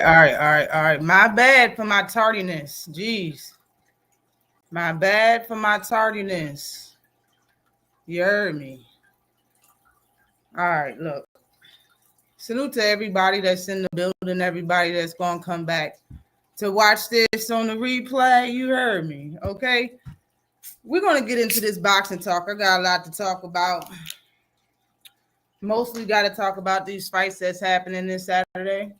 right. My bad for my tardiness. Jeez. My bad for my tardiness. You heard me. All right, look. Salute to everybody that's in the building, everybody that's going to come back to watch this on the replay. You heard me, okay? We're going to get into this boxing talk. I got a lot to talk about. Mostly got to talk about these fights that's happening this Saturday.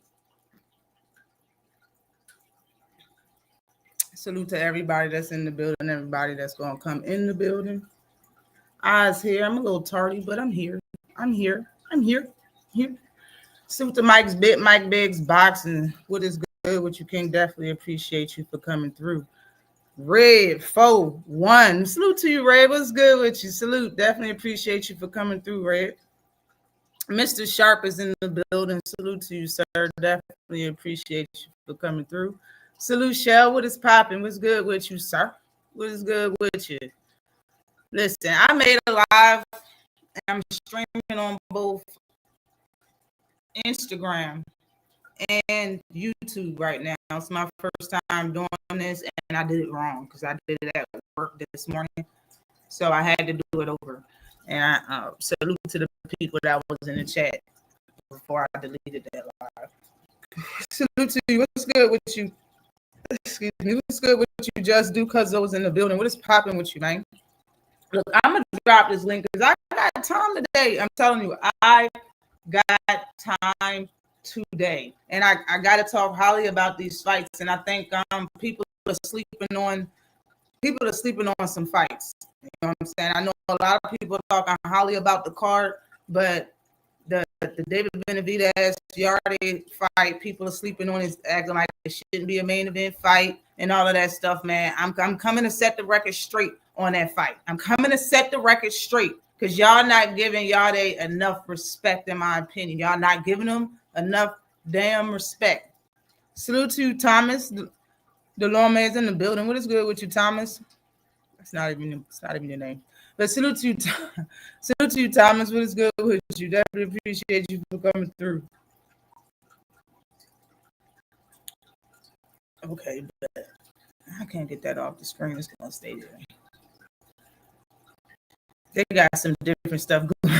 Salute to everybody that's in the building, everybody that's going to come in the building. Eyes here. I'm a little tardy, but I'm here. Here. Salute to Mike Biggs Boxing. What is good? What you can definitely appreciate you for coming through. Red 4-1. Salute to you, Red. What's good with you? Salute. Definitely appreciate you for coming through, Red. Mr. Sharp is in the building. Salute to you, sir. Definitely appreciate you for coming through. Salute, Shell. What is popping? What's good with you, sir? What is good with you? Listen, I made a live, and I'm streaming on both Instagram and YouTube right now. It's my first time doing this, and I did it wrong because I did it at work this morning, so I had to do it over. And I salute to the people that was in the chat before I deleted that live. Salute to you. What's good with you? Excuse me. What's good with you? Just do because those in the building. What is popping with you, man? Look, I'm gonna drop this link because I got time today. I'm telling you, I got time today, and I got to talk highly about these fights. And I think people are sleeping on some fights. You know what I'm saying? I know a lot of people talking highly about the card, but the David Benavidez Yarde fight, people are sleeping on it, acting like it shouldn't be a main event fight and all of that stuff, man. I'm coming to set the record straight on that fight. I'm coming to set the record straight because y'all not giving Yarde enough respect, in my opinion. Y'all not giving him enough damn respect. Salute to Thomas DeLorme is in the building. What is good with you, Thomas? It's not even your name. But salute to you, Thomas. What is good with you? Definitely appreciate you for coming through. Okay, but I can't get that off the screen. It's gonna stay there. They got some different stuff going.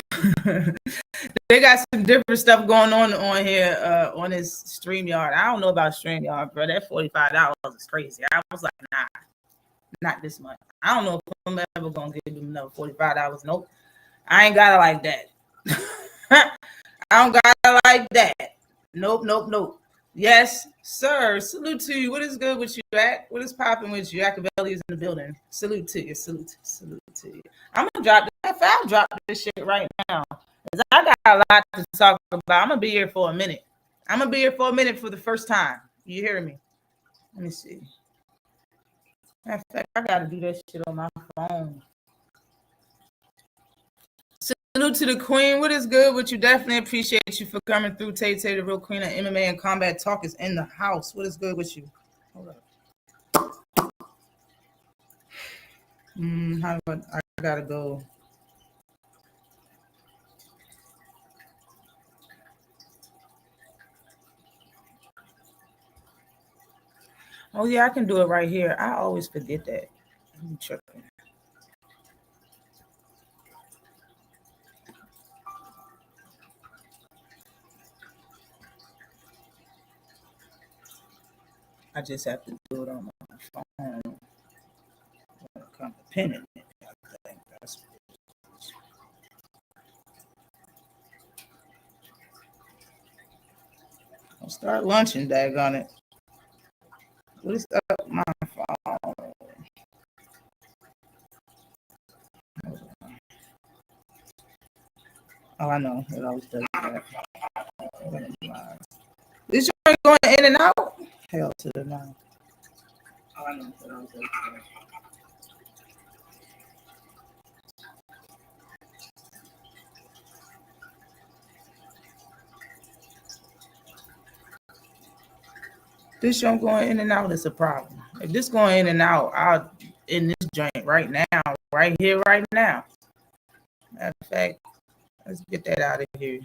They got some different stuff going on here on this StreamYard. I don't know about StreamYard, bro. That $45 is crazy. I was like, nah, not this month. I don't know if I'm ever gonna give them another $45. Nope. I ain't got it like that. I don't got it like that. Nope. Yes, sir. Salute to you. What is good with you, Jack? What is popping with you? Acabelli is in the building. Salute to you. Salute to you. I'm gonna drop this. I'll drop this shit right now. I got a lot to talk about. I'm gonna be here for a minute. I'm gonna be here for a minute for the first time. You hear me? Let me see. In fact, I gotta do that shit on my phone. Salute to the queen. What is good? What you definitely appreciate you for coming through. Tay, the real queen of MMA and combat talk, is in the house. What is good with you? Hold up. I gotta go. Oh yeah, I can do it right here. I always forget that. I'm tripping. I just have to do it on my phone. Come to pin it. I think that's. I'll start lunching, daggone it. What is up my phone? Oh, I know. It always does that. This joint going in and out? Hell to the no. Oh, I know. It always does that. This joint going in and out is a problem. If this going in and out, I'll in this joint right now, right here, right now. Matter of fact, let's get that out of here.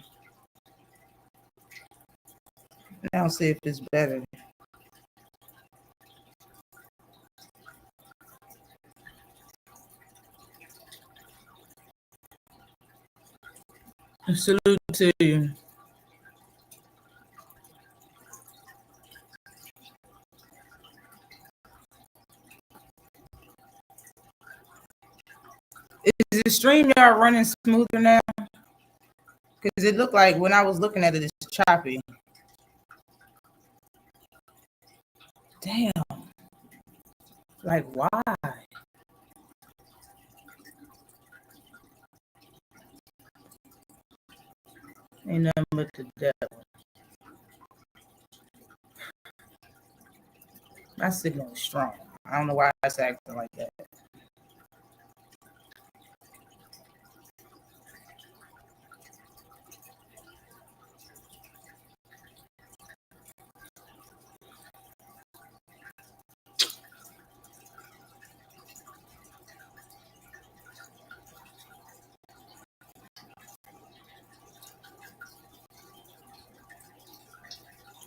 Now see if it's better. Salute to you. Is the StreamYard running smoother now? Because it looked like when I was looking at it, it's choppy. Damn. Like, why? Ain't nothing but the devil. My signal is strong. I don't know why it's acting like that.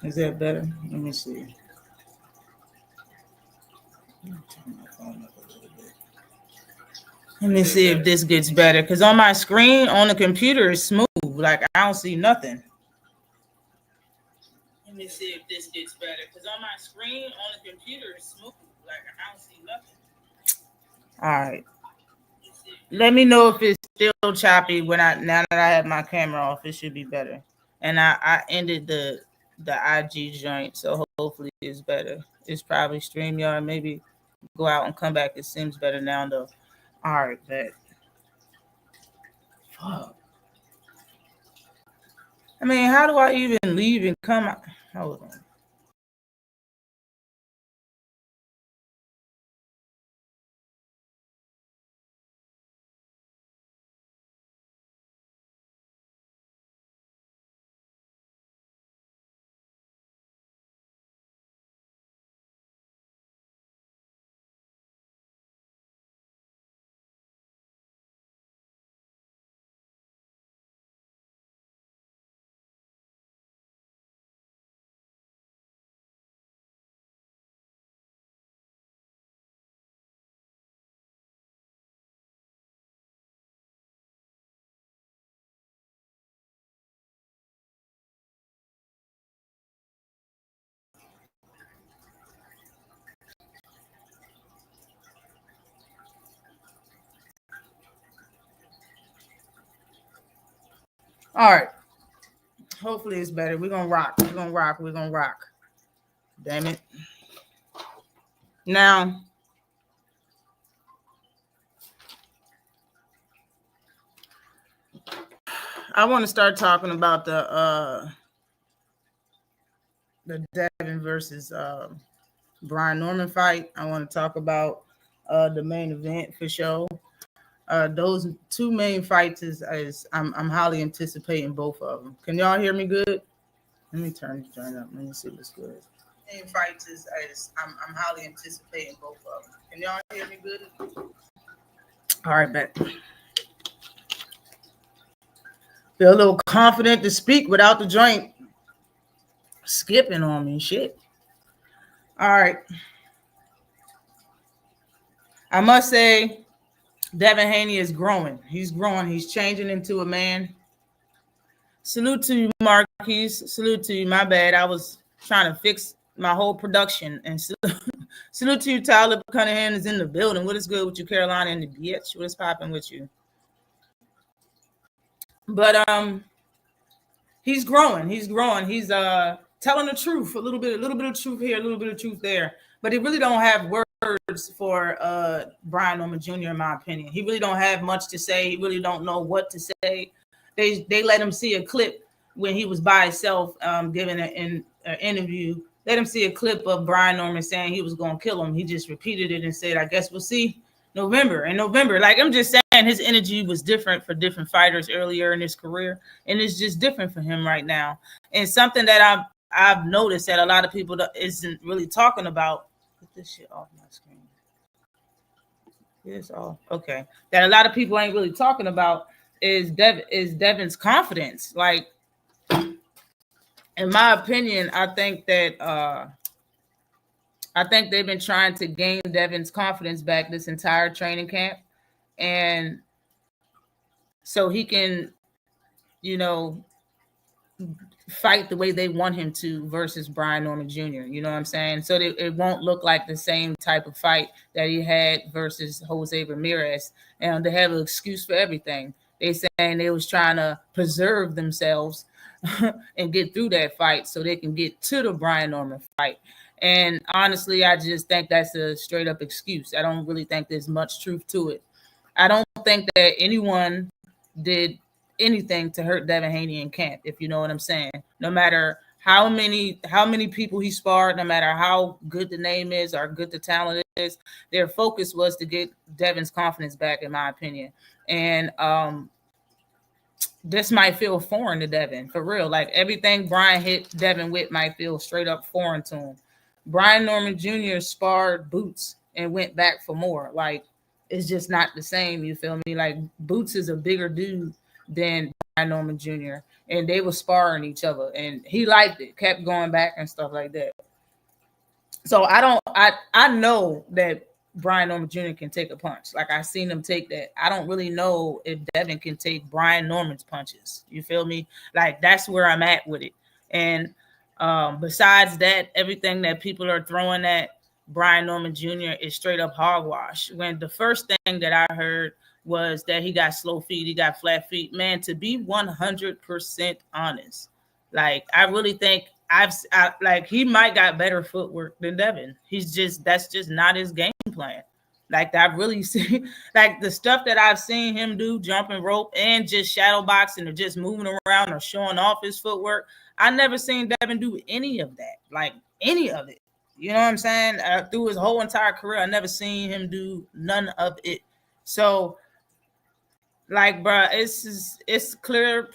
Is that better? Let me see. Turn my phone up a little bit. Let me see if this gets better. Because on my screen, on the computer, it's smooth. Like, I don't see nothing. Let me see if this gets better. Because on my screen, on the computer, it's smooth. Like, I don't see nothing. All right. Let me know if it's still choppy now that I have my camera off. It should be better. And I ended the IG joint, so hopefully it's better. It's probably StreamYard. Maybe go out and come back. It seems better now though. All right, bet. Fuck. I mean, how do I even leave and come out? Hold on. All right. Hopefully it's better. We're gonna rock. We're gonna rock. We're gonna rock. Damn it. Now, I want to start talking about the Devin versus Brian Norman fight. I want to talk about the main event for sure. Those two main fights is I'm highly anticipating both of them. Can y'all hear me good? Let me turn this joint up. Let me see what's good. Main fights is I'm highly anticipating both of them. Can y'all hear me good? All right, bet. Feel a little confident to speak without the joint skipping on me. Shit. All right. I must say, Devin Haney is growing. He's growing. He's changing into a man. Salute to you, Marquise. Salute to you. My bad. I was trying to fix my whole production. And salute to you, Tyler Cunningham is in the building. What is good with you, Carolina and the bitch? What is popping with you? But he's growing. He's growing. He's telling the truth. A little bit of truth here, a little bit of truth there. But he really don't have words for Brian Norman Jr. in my opinion. He really don't have much to say. He really don't know what to say. They let him see a clip when he was by himself giving an interview. Let him see a clip of Brian Norman saying he was going to kill him. He just repeated it and said, I guess we'll see in November. Like, I'm just saying his energy was different for different fighters earlier in his career. And it's just different for him right now. And something that I've noticed that a lot of people isn't really talking about. Put this shit off my screen. It's all okay. That a lot of people ain't really talking about is Devin's confidence. Like, in my opinion, I think they've been trying to gain Devin's confidence back this entire training camp, and so he can, you know, fight the way they want him to versus Brian Norman Jr. You know what I'm saying? So that it won't look like the same type of fight that he had versus Jose Ramirez. And they have an excuse for everything. They saying they was trying to preserve themselves and get through that fight so they can get to the Brian Norman fight. And honestly, I just think that's a straight up excuse. I don't really think there's much truth to it. I don't think that anyone did anything to hurt Devin Haney in camp, if you know what I'm saying. No matter how many people he sparred, no matter how good the name is or good the talent is, their focus was to get Devin's confidence back, in my opinion. And this might feel foreign to Devin, for real. Like everything Brian hit Devin with might feel straight up foreign to him. Brian Norman Jr. sparred Boots and went back for more. Like, it's just not the same, you feel me? Like, Boots is a bigger dude than Brian Norman Jr. And they were sparring each other. And he liked it, kept going back and stuff like that. So I know that Brian Norman Jr. can take a punch. Like, I've seen him take that. I don't really know if Devin can take Brian Norman's punches. You feel me? Like, that's where I'm at with it. And besides that, everything that people are throwing at Brian Norman Jr. is straight up hogwash. When the first thing that I heard was that he got slow feet, he got flat feet. Man, to be 100% honest, like, I really think like, he might got better footwork than Devin. That's just not his game plan. Like, I've really seen, like, the stuff that I've seen him do, jumping rope and just shadow boxing or just moving around or showing off his footwork, I never seen Devin do any of that, like any of it. You know what I'm saying? Through his whole entire career, I never seen him do none of it. So, like, bro, it's clear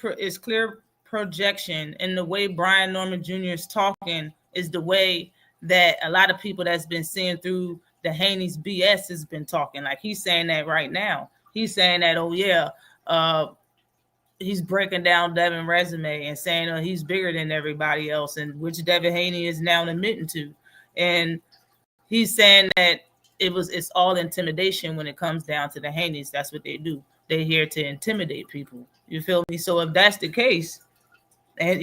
projection, and the way Brian Norman Jr. is talking is the way that a lot of people that's been seeing through the Haney's BS has been talking. Like, he's saying that right now. He's saying that, oh yeah, he's breaking down Devin's resume and saying, oh, he's bigger than everybody else, and which Devin Haney is now admitting to. And he's saying that it's all intimidation when it comes down to the Haneys. That's what they do. They're here to intimidate people. You feel me? So if that's the case, and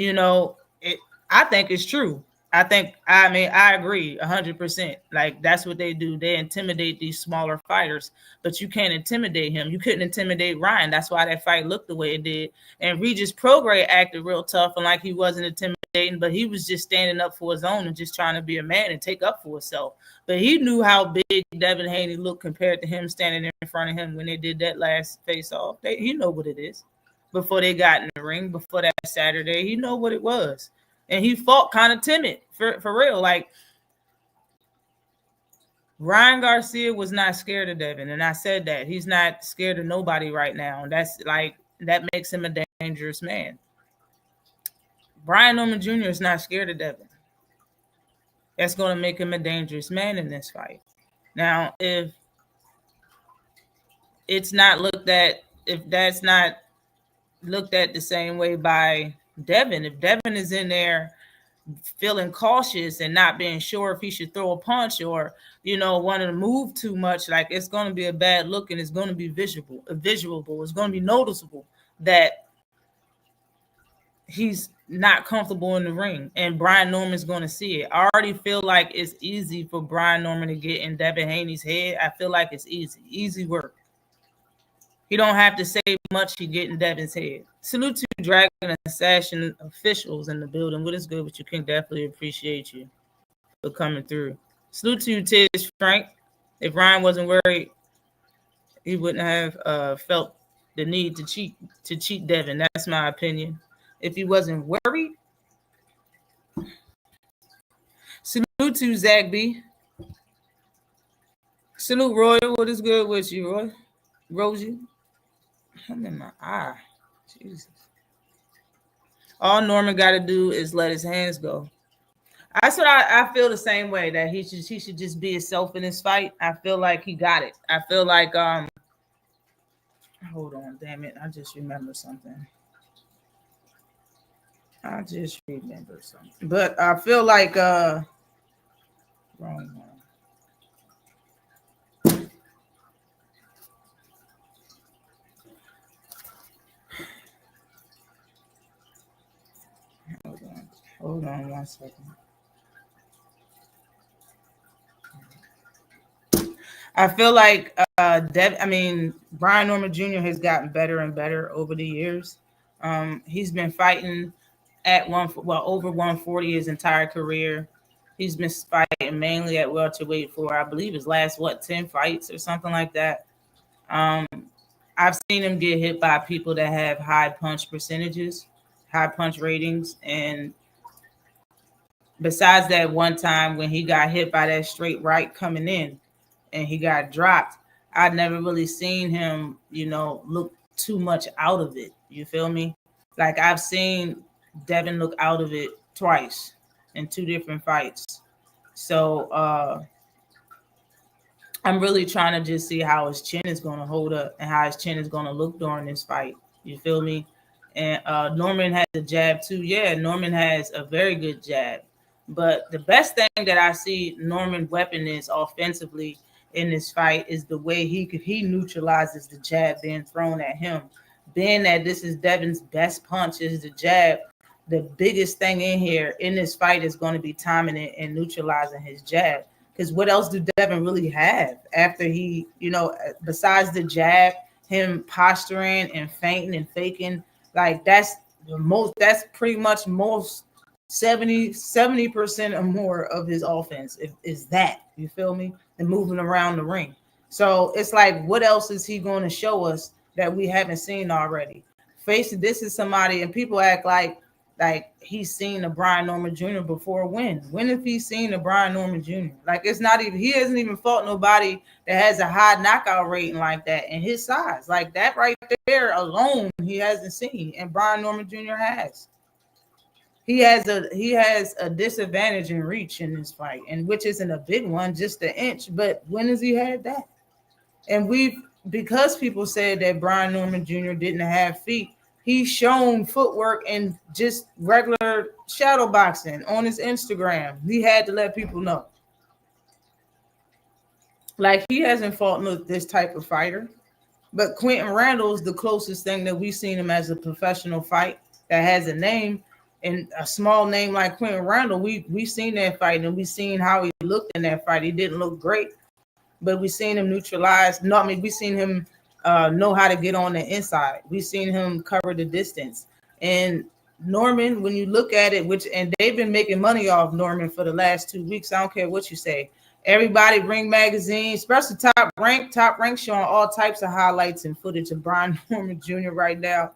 I think it's true. I agree 100%. Like, that's what they do. They intimidate these smaller fighters, but you can't intimidate him. You couldn't intimidate Ryan. That's why that fight looked the way it did. And Regis Prograis acted real tough and like he wasn't intimidating, but he was just standing up for his own and just trying to be a man and take up for himself. But he knew how big Devin Haney looked compared to him standing in front of him when they did that last face-off. He know what it is. Before they got in the ring, before that Saturday, he know what it was. And he fought kind of timid, for real. Like, Ryan Garcia was not scared of Devin, and I said that. He's not scared of nobody right now. And that makes him a dangerous man. Brian Norman Jr. is not scared of Devin. That's going to make him a dangerous man in this fight. Now, if that's not looked at the same way by Devin, if Devin is in there feeling cautious and not being sure if he should throw a punch or, wanting to move too much, like, it's going to be a bad look, and it's going to be visual. It's going to be noticeable that he's not comfortable in the ring, and Brian Norman's going to see it. I already feel like it's easy for Brian Norman to get in Devin Haney's head. I feel like it's easy work. He don't have to say much. He get in Devin's head. Salute to Dragon Assassin officials in the building. What is good with you, King? Definitely appreciate you for coming through. Salute to you, Tiz Frank. If Ryan wasn't worried, he wouldn't have felt the need to cheat Devin. That's my opinion. If he wasn't worried. Salute to Zach B. Salute Roy. What is good with you, Roy? Rosie. I'm in my eye. Jesus. All Norman got to do is let his hands go. That's what I feel the same way, that he should just be himself in this fight. I feel like he got it. I feel like hold on, damn it. I just remembered something. I just remembered something, but I feel like wrong one. Hold on, hold on 1 second. I feel like Brian Norman Jr. has gotten better and better over the years. He's been fighting at over 140 his entire career. He's been fighting mainly at welterweight for I believe his last 10 fights or something like that. Um, I've seen him get hit by people that have high punch percentages, high punch ratings, and besides that one time when he got hit by that straight right coming in and he got dropped, I'd never really seen him, look too much out of it. You feel me? Like I've seen Devin look out of it twice in two different fights. So I'm really trying to just see how his chin is going to hold up and how his chin is going to look during this fight. You feel me? And Norman has a jab too. Yeah, Norman has a very good jab. But the best thing that I see Norman weapon is offensively in this fight is the way he neutralizes the jab being thrown at him. Being that this is Devin's best punch is the jab, the biggest thing in here in this fight is going to be timing it and neutralizing his jab. Because what else do Devin really have after he, besides the jab, him posturing and feinting and faking? Like that's pretty much most 70% or more of his offense is that, you feel me? And moving around the ring. So it's like, what else is he going to show us that we haven't seen already? This is somebody, and people act like he's seen a Brian Norman Jr. before. When have he seen a Brian Norman Jr.? Like it's not even, he hasn't even fought nobody that has a high knockout rating like that in his size. Like that right there alone, he hasn't seen, and Brian Norman Jr. has. He has a disadvantage in reach in this fight, and which isn't a big one, just an inch. But when has he had that? And because people said that Brian Norman Jr. didn't have feet, he's shown footwork and just regular shadow boxing on his Instagram. He had to let people know. Like he hasn't fought this type of fighter. But Quentin Randall's the closest thing that we've seen him as a professional fight that has a name, and a small name like Quentin Randall. We seen that fight and we seen how he looked in that fight. He didn't look great, but we seen him neutralize. No, I mean we seen him know how to get on the inside. We seen him cover the distance. And Norman, when you look at it, and they've been making money off Norman for the last 2 weeks. I don't care what you say. Everybody, Ring Magazine, especially Top Rank, showing all types of highlights and footage of Brian Norman Jr. right now.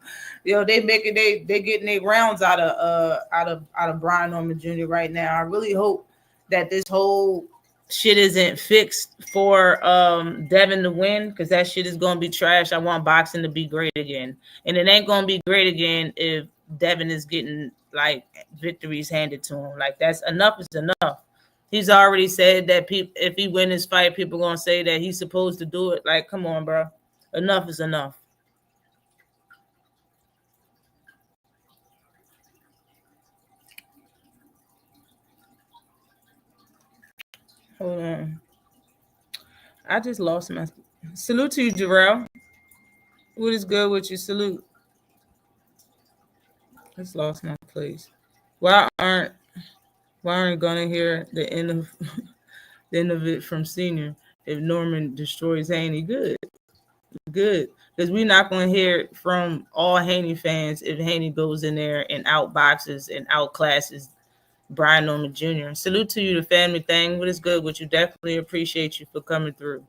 They getting their rounds out of Brian Norman Jr. right now. I really hope that this whole shit isn't fixed for Devin to win, because that shit is gonna be trash. I want boxing to be great again, and it ain't gonna be great again if Devin is getting like victories handed to him. Like that's enough is enough. He's already said that if he win this fight, people gonna say that he's supposed to do it. Like, come on, bro. Enough is enough. Hold on. I just lost my salute to you, Jarrell. What is good with you? Salute. Just lost my place. Why aren't gonna hear the end of the end of it from Senior if Norman destroys Haney? Good. Because we're not gonna hear it from all Haney fans if Haney goes in there and outboxes and outclasses Brian Norman Jr. Salute to you, the family thing. What is good with you? Definitely appreciate you for coming through.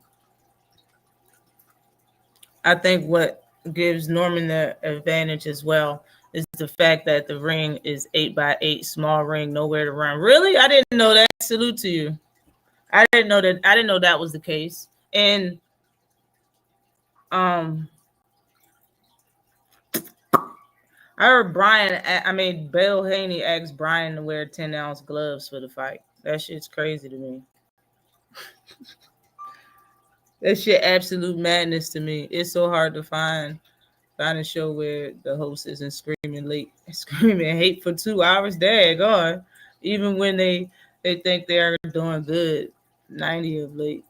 I think what gives Norman the advantage as well is the fact that the ring is 8x8, small ring, nowhere to run. Really? I didn't know that. Salute to you. I didn't know that was the case. And I heard Bill Haney asked Brian to wear 10-ounce gloves for the fight. That shit's crazy to me. That shit absolute madness to me. It's so hard to find Find a show where the host isn't screaming hate for 2 hours. Daggone. Even when they think they are doing good. 90 of late.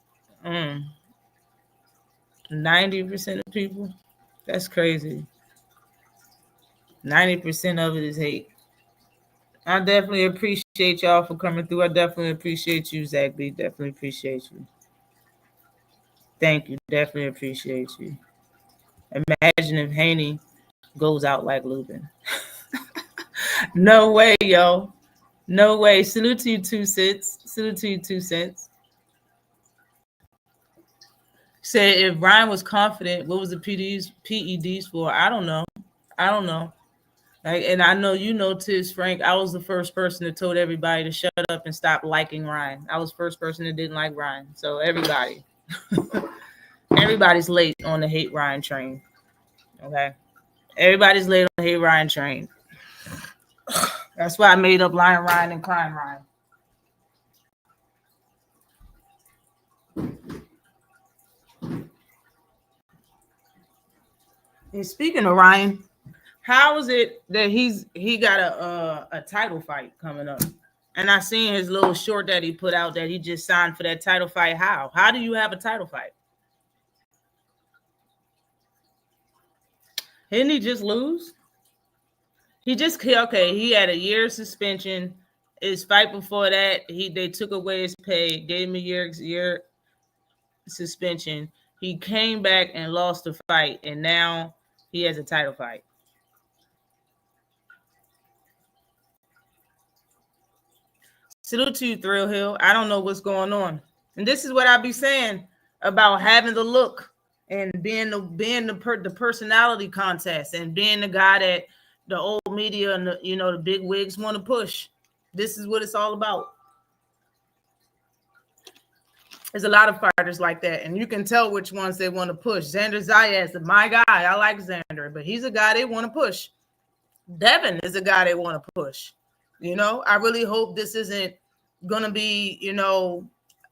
90% of people. That's crazy. 90% of it is hate. I definitely appreciate y'all for coming through. I definitely appreciate you, Zach B. Definitely appreciate you. Thank you. Definitely appreciate you. Imagine if Haney goes out like Lubin. No way, yo. No way. Salute to you, 2 cents. Salute to you, 2 cents. Said if Ryan was confident, what was the PEDs for? I don't know. I don't know. Like, and I know you know, Tiz Frank. I was the first person that told everybody to shut up and stop liking Ryan. I was the first person that didn't like Ryan. So everybody, everybody's late on the hate Ryan train. Okay, everybody's late on the hate Ryan train. That's why I made up lying Ryan and crying Ryan. And speaking of Ryan, how is it that he got a title fight coming up? And I seen his little short that he put out that he just signed for that title fight. How do you have a title fight? Didn't he just lose? He had a year suspension. His fight before that, they took away his pay, gave him a year suspension. He came back and lost the fight, and now he has a title fight. Salute to you, Thrill Hill. I don't know what's going on. And this is what I be saying about having the look and being the personality contest and being the guy that the old media and the big wigs want to push. This is what it's all about. There's a lot of fighters like that, and you can tell which ones they want to push. Xander Zayas is my guy. I like Xander, but he's a guy they want to push. Devin is a guy they want to push. I really hope this isn't gonna be,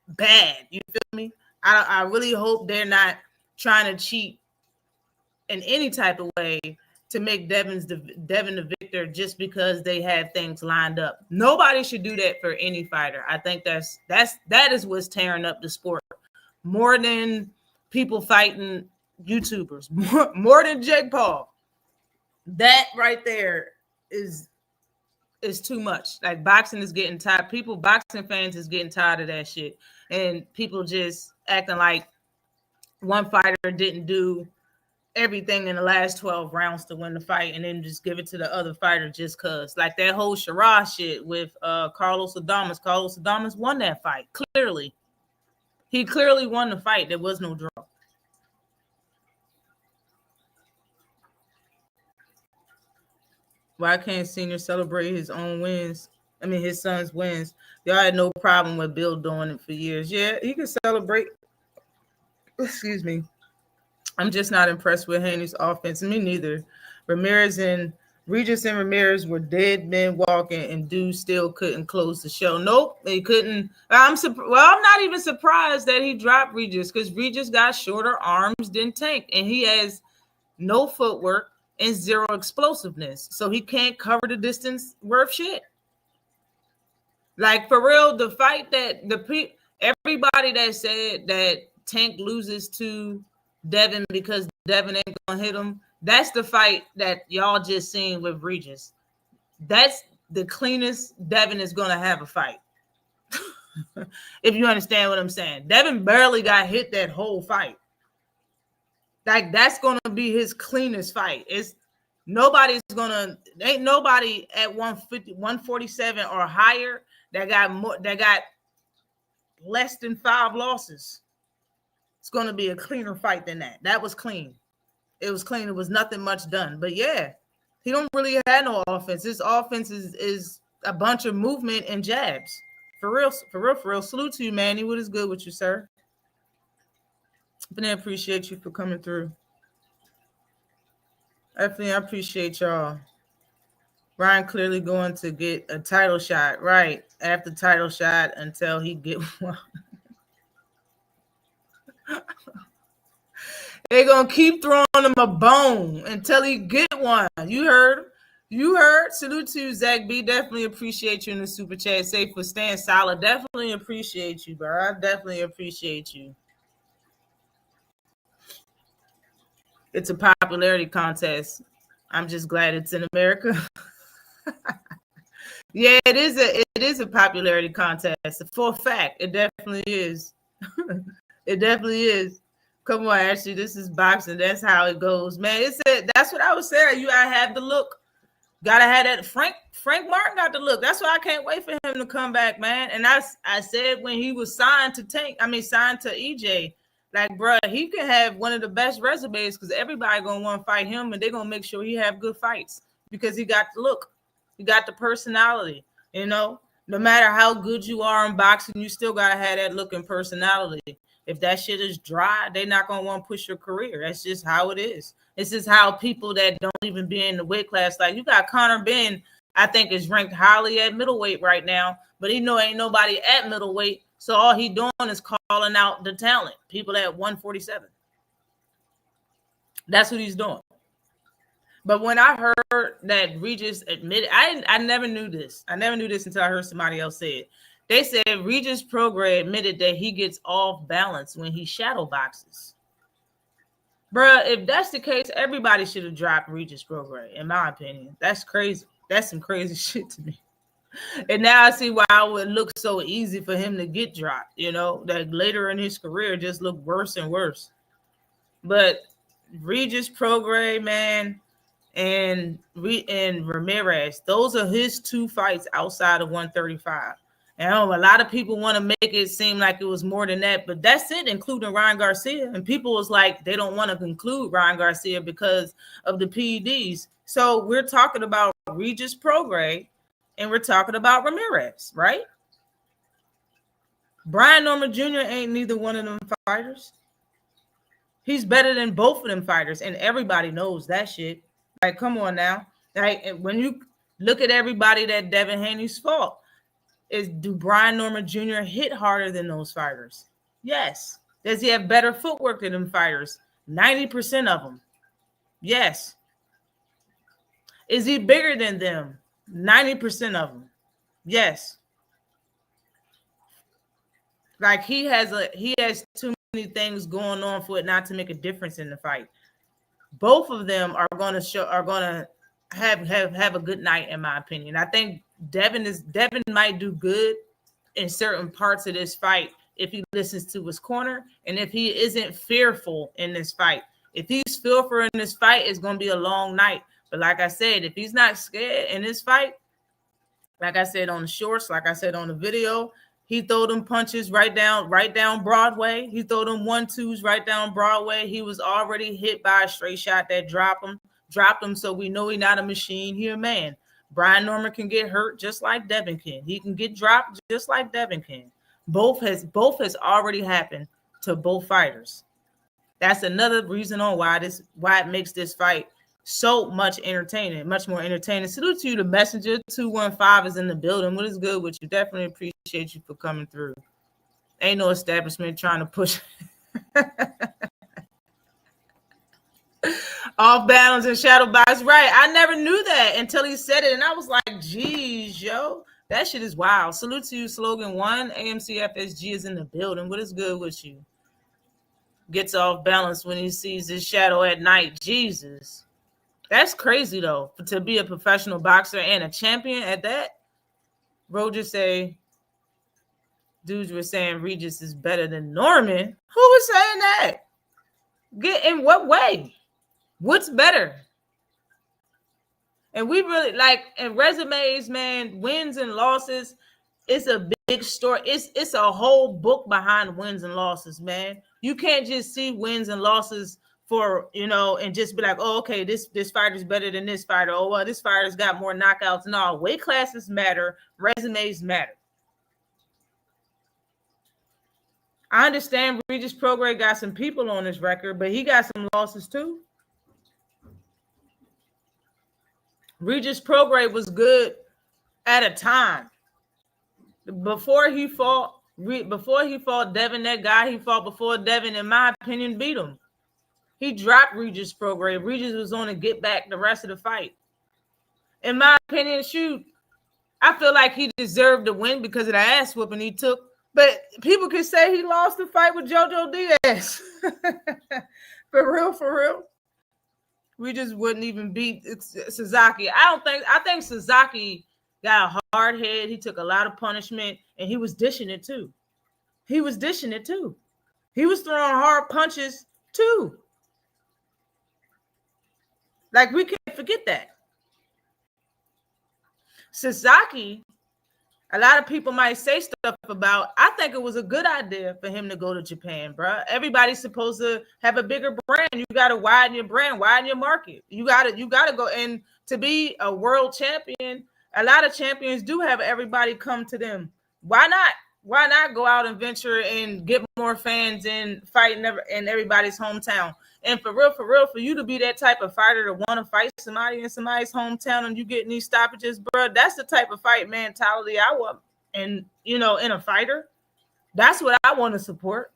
bad. You feel me? I really hope they're not trying to cheat in any type of way to make Devin the victor just because they have things lined up. Nobody should do that for any fighter. I think that is what's tearing up the sport more than people fighting YouTubers, more than Jake Paul. That right there is too much. Like, boxing is getting tired. Boxing fans is getting tired of that shit. And people just acting like one fighter didn't do everything in the last 12 rounds to win the fight and then just give it to the other fighter just cause. Like that whole Shiraz shit with Carlos Adames. Carlos Adames won that fight. Clearly. He clearly won the fight. There was no draw. Why can't Senior celebrate his own wins? I mean, his son's wins. Y'all had no problem with Bill doing it for years. Yeah, he can celebrate. Excuse me. I'm just not impressed with Haney's offense. Me neither. Regis and Ramirez were dead men walking, and dude still couldn't close the show. Nope, they couldn't. I'm not even surprised that he dropped Regis because Regis got shorter arms than Tank, and he has no footwork and zero explosiveness, so he can't cover the distance worth shit. Like, for real, the fight that everybody that said that Tank loses to Devin because Devin ain't gonna hit him, that's the fight that y'all just seen with Regis. That's the cleanest Devin is gonna have a fight. If you understand what I'm saying. Devin barely got hit that whole fight. Like, that's gonna be his cleanest fight. Ain't nobody at 150, 147 or higher that got less than 5 losses. It's gonna be a cleaner fight than that. That was clean. It was clean. It was nothing much done. But yeah, he don't really have no offense. His offense is a bunch of movement and jabs. For real. Salute to you, Manny. What is good with you, sir? But I appreciate you for coming through. Definitely, I appreciate y'all. Ryan clearly going to get a title shot, right? After title shot until he get one. They're gonna keep throwing him a bone until he get one. You heard? You heard? Salute to you, Zach B. Definitely appreciate you in the super chat. Safe for staying solid. Definitely appreciate you, bro. I definitely appreciate you. It's a popularity contest. I'm just glad it's in America. Yeah, it is a popularity contest. For a fact, it definitely is. It definitely is. Come on, Ashley. This is boxing. That's how it goes, man. That's what I was saying. You gotta have the look. Gotta have that. Frank Martin got the look. That's why I can't wait for him to come back, man. And I said when he was signed to signed to EJ, like, bro, he can have one of the best resumes because everybody gonna want to fight him, and they're gonna make sure he have good fights because he got the look, he got the personality. You know, no matter how good you are in boxing, you still gotta have that look and personality. If that shit is dry, they're not gonna want to push your career. That's just how it is. This is how people that don't even be in the weight class, like you got Conor Ben, I think is ranked highly at middleweight right now, but he know ain't nobody at middleweight. So all he doing is calling out the talent, people at 147. That's what he's doing. But when I heard that Regis admitted, I never knew this. I never knew this until I heard somebody else say it. They said Regis Prograis admitted that he gets off balance when he shadow boxes. Bruh, if that's the case, everybody should have dropped Regis Prograis, in my opinion. That's crazy. That's some crazy shit to me. And now I see why it would look so easy for him to get dropped, you know, that later in his career just looked worse and worse. But Regis Prograis, man, and Ramirez, those are his two fights outside of 135. And a lot of people want to make it seem like it was more than that, but that's it, including Ryan Garcia. And people was like, they don't want to conclude Ryan Garcia because of the PEDs. So we're talking about Regis Prograis and we're talking about Ramirez, right? Brian Norman Jr. ain't neither one of them fighters. He's better than both of them fighters, and everybody knows that shit. Like, come on now. Like, when you look at everybody that Devin Haney's fought, do Brian Norman Jr. hit harder than those fighters? Yes. Does he have better footwork than them fighters? 90% of them. Yes. Is he bigger than them? 90% of them. Yes. Like, he has too many things going on for it not to make a difference in the fight. Both of them are going to have a good night, in my opinion. I think Devin might do good in certain parts of this fight if he listens to his corner and if he isn't fearful in this fight. If he's fearful in this fight, it's going to be a long night. But like I said, if he's not scared in this fight, like I said on the shorts, like I said on the video, he throw them punches right down Broadway. He throw them 1-2s right down Broadway. He was already hit by a straight shot that dropped him. So we know he's not a machine. He a man. Brian Norman can get hurt just like Devin can. He can get dropped just like Devin can. Both has already happened to both fighters. That's another reason on why it makes this fight so much more entertaining. Salute to you, the messenger 215 is in the building. What is good with you? Definitely appreciate you for coming through. Ain't no establishment trying to push off balance and shadow box. Right. I never knew that until he said it. And I was like, geez, yo, that shit is wild. Salute to you, Slogan 1. AMC FSG is in the building. What is good with you? Gets off balance when he sees his shadow at night. Jesus. That's crazy, though, to be a professional boxer and a champion at that. Roger say, dudes were saying Regis is better than Norman. Who was saying that? In what way? What's better? And we really in resumes, man, wins and losses, it's a big story. It's a whole book behind wins and losses, man. You can't just see wins and losses for, and just be like, oh, okay, this fighter's better than this fighter. Oh, well, this fighter's got more knockouts. No, weight classes matter. Resumes matter. I understand Regis Prograis got some people on his record, but he got some losses too. Regis Prograis was good at a time. Before he fought Devin, that guy he fought before Devin, in my opinion, beat him. He dropped Regis' program. Regis was on to get back the rest of the fight. In my opinion, shoot, I feel like he deserved to win because of the ass whooping he took. But people can say he lost the fight with JoJo Diaz. For real, for real. We just wouldn't even beat Sasaki. I think Sasaki got a hard head. He took a lot of punishment, and he was dishing it too. He was dishing it too. He was throwing hard punches too. Like, we can't forget that. Sasaki, a lot of people might say stuff about. I think it was a good idea for him to go to Japan, bro. Everybody's supposed to have a bigger brand. You got to widen your brand, widen your market. You got to go. And to be a world champion, a lot of champions do have everybody come to them. Why not? Why not go out and venture and get more fans and fight in everybody's hometown? And for real, for you to be that type of fighter to want to fight somebody in somebody's hometown and you getting these stoppages, bro, that's the type of fight mentality I want. And, in a fighter, that's what I want to support.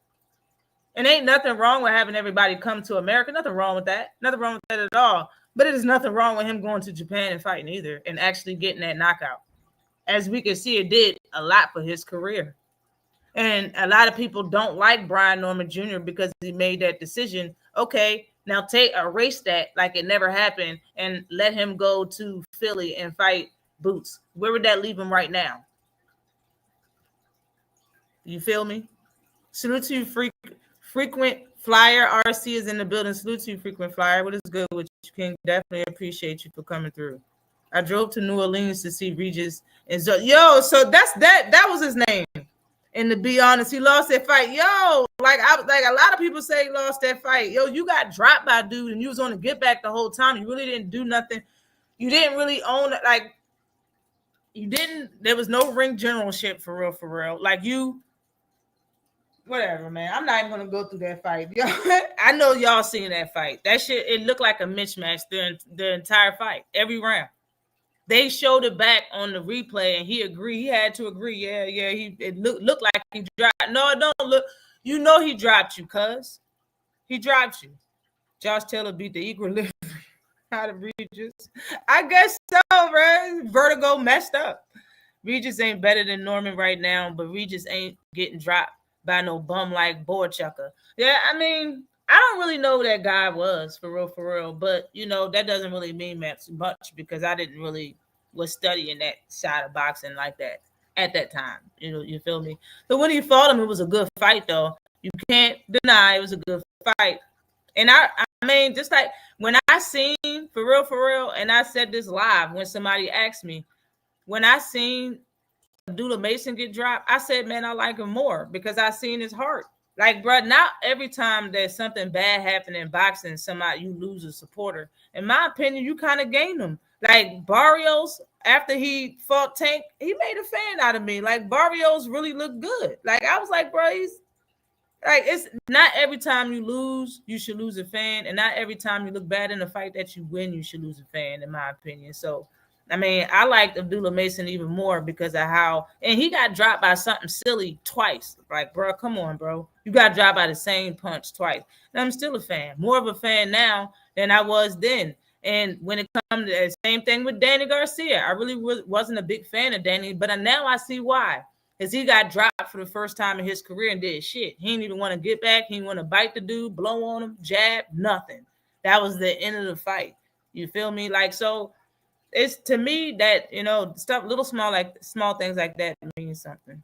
And ain't nothing wrong with having everybody come to America. Nothing wrong with that. Nothing wrong with that at all. But it is nothing wrong with him going to Japan and fighting either and actually getting that knockout. As we can see, it did a lot for his career. And a lot of people don't like Brian Norman Jr. because he made that decision. Okay, now erase that like it never happened and let him go to Philly and fight Boots. Where would that leave him right now? You feel me? Salute to you, Frequent Flyer. RC is in the building. Salute to you, Frequent Flyer. What is good with you, King? Definitely appreciate you for coming through. I drove to New Orleans to see Regis. And so that was his name. And to be honest, he lost that fight. Yo, like a lot of people say he lost that fight. Yo, you got dropped by a dude and you was on the get back the whole time. You really didn't do nothing. You didn't really own it. Like, there was no ring generalship for real. Like, whatever, man. I'm not even going to go through that fight. I know y'all seen that fight. That shit, it looked like a mismatch the entire fight, every round. They showed it back on the replay, and he agreed. He had to agree. Yeah. It looked like he dropped. No, it don't look. He dropped you, cuz. He dropped you. Josh Taylor beat the equilibrium out of Regis. I guess so, bro. Vertigo messed up. Regis ain't better than Norman right now, but Regis ain't getting dropped by no bum like Borchucker. Yeah, I mean, I don't really know who that guy was for real. But that doesn't really mean much because I didn't really was studying that side of boxing like that at that time. You feel me? So when he fought him, it was a good fight though. You can't deny it was a good fight. And I mean, just like when I seen for real, and I said this live when somebody asked me, when I seen Abdullah Mason get dropped, I said, man, I like him more because I seen his heart. Like, bro, not every time there's something bad happening in boxing, you lose a supporter. In my opinion, you kind of gain them. Like Barrios, after he fought Tank, he made a fan out of me. Like, Barrios really looked good. Like, I was like, bro, it's not every time you lose, you should lose a fan. And not every time you look bad in a fight that you win, you should lose a fan, in my opinion. So, I mean, I liked Abdullah Mason even more because of and he got dropped by something silly twice. Like, bro, come on, bro. You got dropped by the same punch twice. And I'm still a fan. More of a fan now than I was then. And when it comes to the same thing with Danny Garcia, I really wasn't a big fan of Danny, but now I see why. Because he got dropped for the first time in his career and did shit. He didn't even want to get back. He didn't want to bite the dude, blow on him, jab, nothing. That was the end of the fight. You feel me? Like, so it's to me that, stuff, small things like that means something.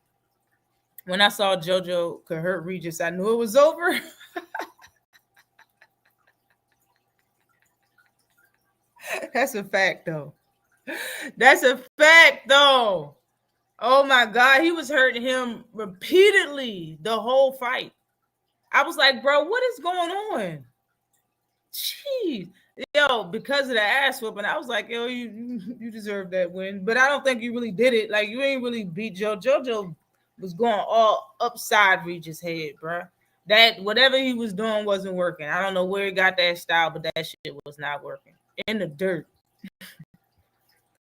When I saw JoJo could hurt Regis, I knew it was over. That's a fact, though. Oh my God, he was hurting him repeatedly the whole fight. I was like, bro, what is going on? Jeez. Yo, because of the ass whooping, I was like, yo, you deserve that win. But I don't think you really did it. Like, you ain't really beat Joe. JoJo was going all upside Regis' head, bro. That whatever he was doing wasn't working. I don't know where he got that style, but that shit was not working. In the dirt.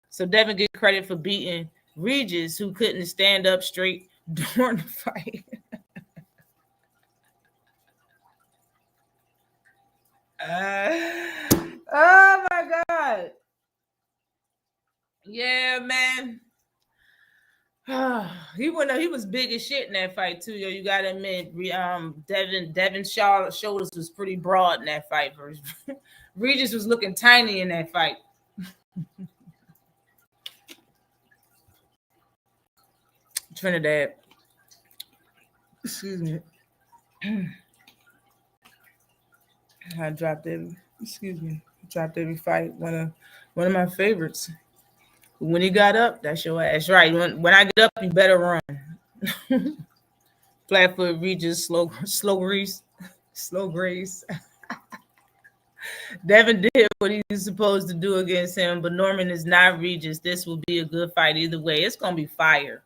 So Devin get credit for beating Regis, who couldn't stand up straight during the fight. Oh my God. Yeah, man. He was big as shit in that fight too, yo. You gotta admit, Devin Shaw's shoulders was pretty broad in that fight. Regis was looking tiny in that fight. Trinidad. Excuse me. I dropped every. Excuse me. Dropped every fight. One of my favorites. When he got up, that's your ass. Right. When I get up, you better run. Flatfoot Regis, slow grease, slow grace. Devin did what he was supposed to do against him, but Norman is not Regis. This will be a good fight either way. It's gonna be fire.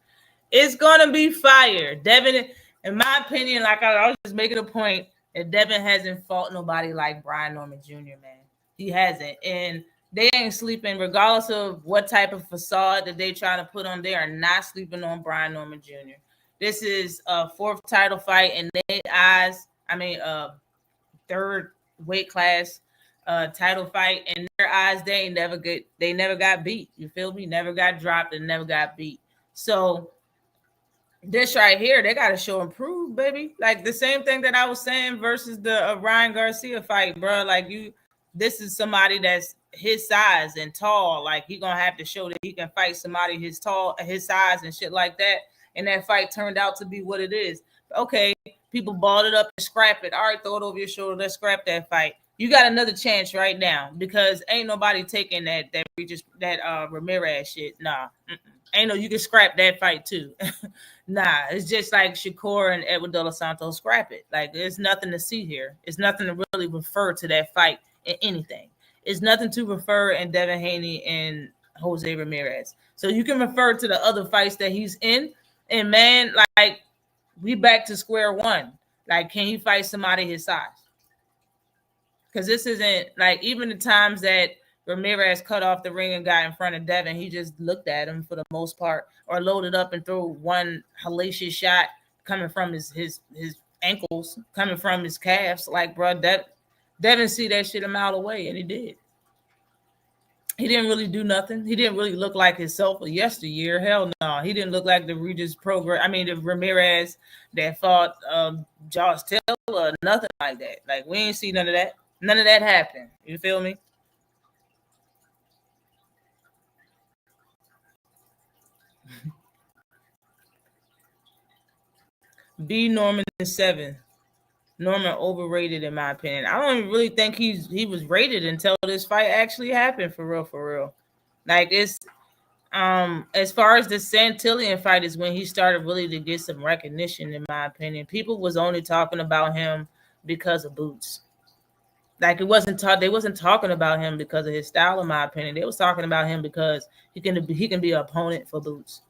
It's gonna be fire. Devin, in my opinion, like I was just making a point that Devin hasn't fought nobody like Brian Norman Jr. Man, he hasn't, and they ain't sleeping, regardless of what type of facade that they trying to put on. They are not sleeping on Brian Norman Jr. This is a fourth title fight in their eyes. I mean, third weight class title fight in their eyes. They never got beat. You feel me? Never got dropped and never got beat. So this right here, they got to show improve, baby. Like the same thing that I was saying versus the Ryan Garcia fight, bro. Like this is somebody that's his size and tall. Like he gonna have to show that he can fight somebody his size and shit like that. And that fight turned out to be what it is. Okay, people balled it up and scrap it. All right, throw it over your shoulder. Let's scrap that fight. You got another chance right now because ain't nobody taking that Ramirez shit. Nah, ain't no. You can scrap that fight too. Nah, it's just like Shakur and Edward De Los Santos scrap it. Like there's nothing to see here. It's nothing to really refer to that fight in anything. It's nothing to refer in Devin Haney and Jose Ramirez. So you can refer to the other fights that he's in. And man, like we back to square one. Like, can he fight somebody his size? Because this isn't like even the times that Ramirez cut off the ring and got in front of Devin, he just looked at him for the most part, or loaded up and threw one hellacious shot coming from his ankles, coming from his calves. Like, bro, Devin see that shit a mile away, and he did. He didn't really do nothing. He didn't really look like himself of yesteryear. Hell no. He didn't look like the Regis program. I mean, the Ramirez that fought Josh Taylor, nothing like that. Like, we ain't see none of that. None of that happened. You feel me? B Norman is 7. Norman overrated in my opinion. I don't even really think he was rated until this fight actually happened for real. Like it's as far as the Santillan fight is when he started really to get some recognition in my opinion. People was only talking about him because of boots. Like it wasn't they wasn't talking about him because of his style in my opinion. They was talking about him because he can be an opponent for boots.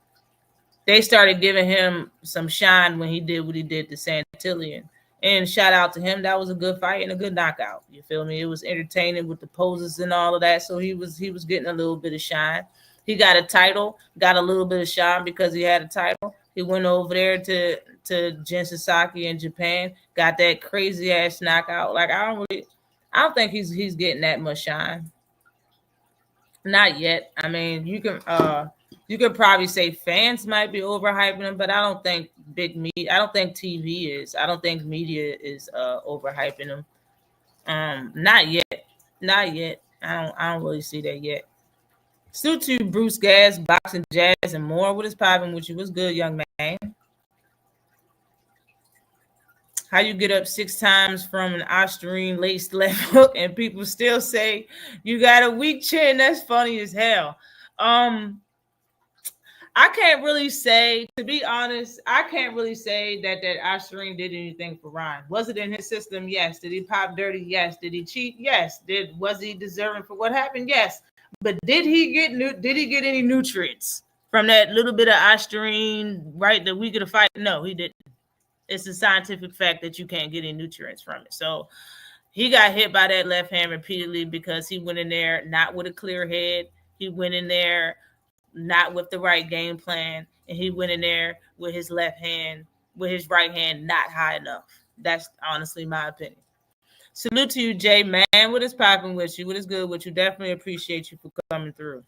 They started giving him some shine when he did what he did to Santillan. And shout out to him. That was a good fight and a good knockout. You feel me? It was entertaining with the poses and all of that. So he was getting a little bit of shine. He got a title, got a little bit of shine because he had a title. He went over there to Jin Sasaki in Japan, got that crazy ass knockout. Like I don't think he's getting that much shine. Not yet. I mean, you could probably say fans might be overhyping him, but I don't think big media. I don't think TV is. I don't think media is overhyping him. Not yet. Not yet. I don't really see that yet. Still to Bruce Gas, boxing, jazz, and more. What is popping with you? What's good, young man? How you get up 6 times from an Austrian laced left hook and people still say you got a weak chin? That's funny as hell. I can't really say, to be honest, I can't really say that Austrian did anything for Ryan. Was it in his system? Yes. Did he pop dirty? Yes. Did he cheat? Yes. Was he deserving for what happened? Yes. But did he get any nutrients from that little bit of Austrian right the week of the fight? No, he didn't. It's a scientific fact that you can't get any nutrients from it. So he got hit by that left hand repeatedly because he went in there not with a clear head. He went in there not with the right game plan, and he went in there with his left hand, with his right hand not high enough. That's honestly my opinion. Salute to you, Jay, man. What is popping with you? What is good with you? Definitely appreciate you for coming through.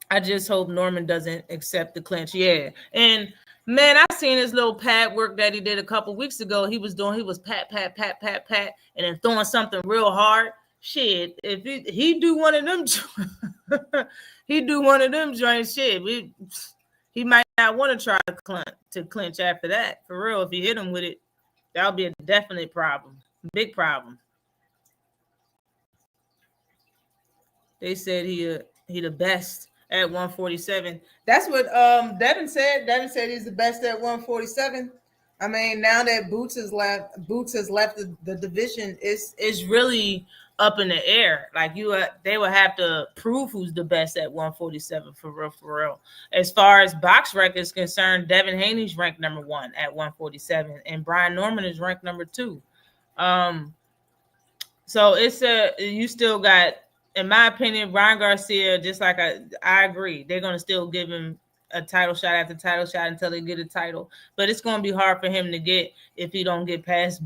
I just hope Norman doesn't accept the clinch. Yeah. And man, I seen his little pad work that he did a couple weeks ago. He was pat, pat, pat, pat, pat, and then throwing something real hard. Shit, if he do one of them, he do one of them joints. Shit, he might not want to try to clinch after that. For real, if he hit him with it, that'll be a definite problem, big problem. They said he the best at 147. That's what Devin said. Devin said he's the best at 147. I mean, now that Boots has left, the division is really up in the air. Like they will have to prove who's the best at 147 for real, for real. As far as box record is concerned, Devin Haney's ranked number 1 at 147, and Brian Norman is ranked number 2. So you still got, in my opinion, Ryan Garcia, just like I agree, they're going to still give him a title shot after title shot until they get a title. But it's going to be hard for him to get if he don't get past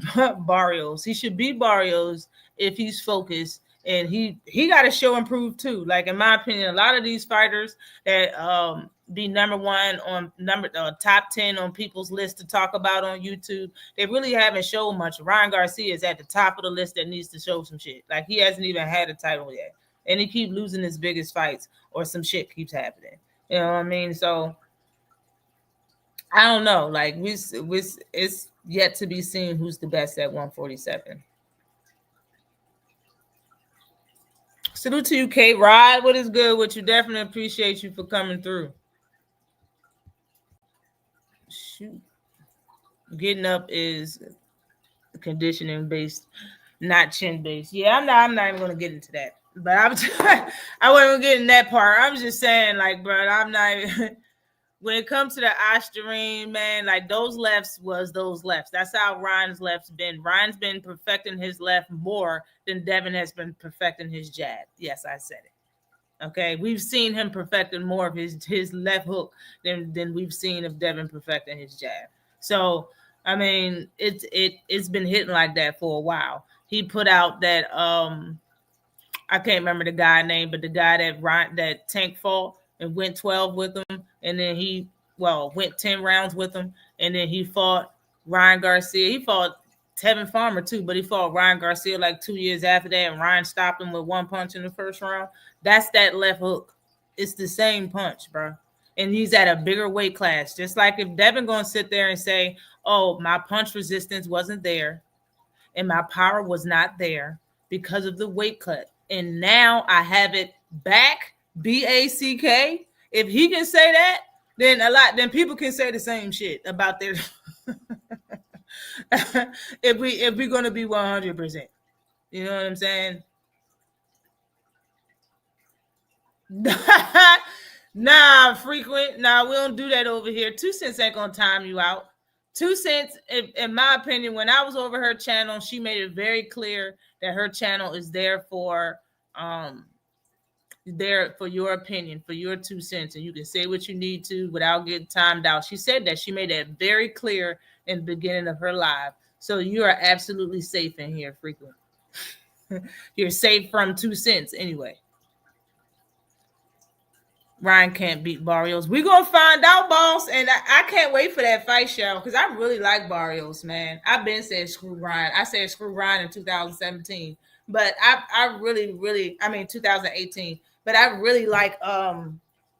Barrios. He should beat Barrios if he's focused. And he got to show and prove too. Like, in my opinion, a lot of these fighters that be number 1 on top 10 on people's list to talk about on YouTube, they really haven't shown much. Ryan Garcia is at the top of the list that needs to show some shit. Like, he hasn't even had a title yet, and he keeps losing his biggest fights, or some shit keeps happening. You know what I mean? So I don't know. Like, it's yet to be seen who's the best at 147. Salute to you, Kate Rod. What is good with you? Definitely appreciate you for coming through. Shoot. Getting up is conditioning based, not chin based. Yeah, I'm not even gonna get into that. But I wasn't gonna get in that part. I'm just saying, like, bro, I'm not even, when it comes to the Osterine, man, like, those lefts was those lefts. That's how Ryan's lefts been. Ryan's been perfecting his left more than Devin has been perfecting his jab. Yes, I said it. Okay, we've seen him perfecting more of his left hook than we've seen of Devin perfecting his jab. So, I mean, it's been hitting like that for a while. He put out that I can't remember the guy's name, but the guy that Tank fought and went 12 with him, and then he went 10 rounds with him, and then he fought Ryan Garcia. He fought Tevin Farmer too, but he fought Ryan Garcia like 2 years after that, and Ryan stopped him with one punch in the first round. That's that left hook. It's the same punch, bro. And he's at a bigger weight class. Just like if Devin gonna sit there and say, "Oh, my punch resistance wasn't there, and my power was not there because of the weight cut, and now I have it back." BACK. If he can say that, then people can say the same shit about their. if we're gonna be 100%, you know what I'm saying? Nah, frequent. Nah, we don't do that over here. 2 cents ain't gonna time you out. 2 cents, in my opinion, when I was over her channel, she made it very clear that her channel is there for your opinion, for your 2 cents, and you can say what you need to without getting timed out. She said that. She made that very clear in the beginning of her live. So you are absolutely safe in here, frequent. You're safe from 2 cents anyway. Ryan can't beat Barrios. We're going to find out, boss. And I can't wait for that fight show, because I really like Barrios, man. I've been saying screw Ryan. I said screw Ryan in 2017. But I really, 2018. But I really like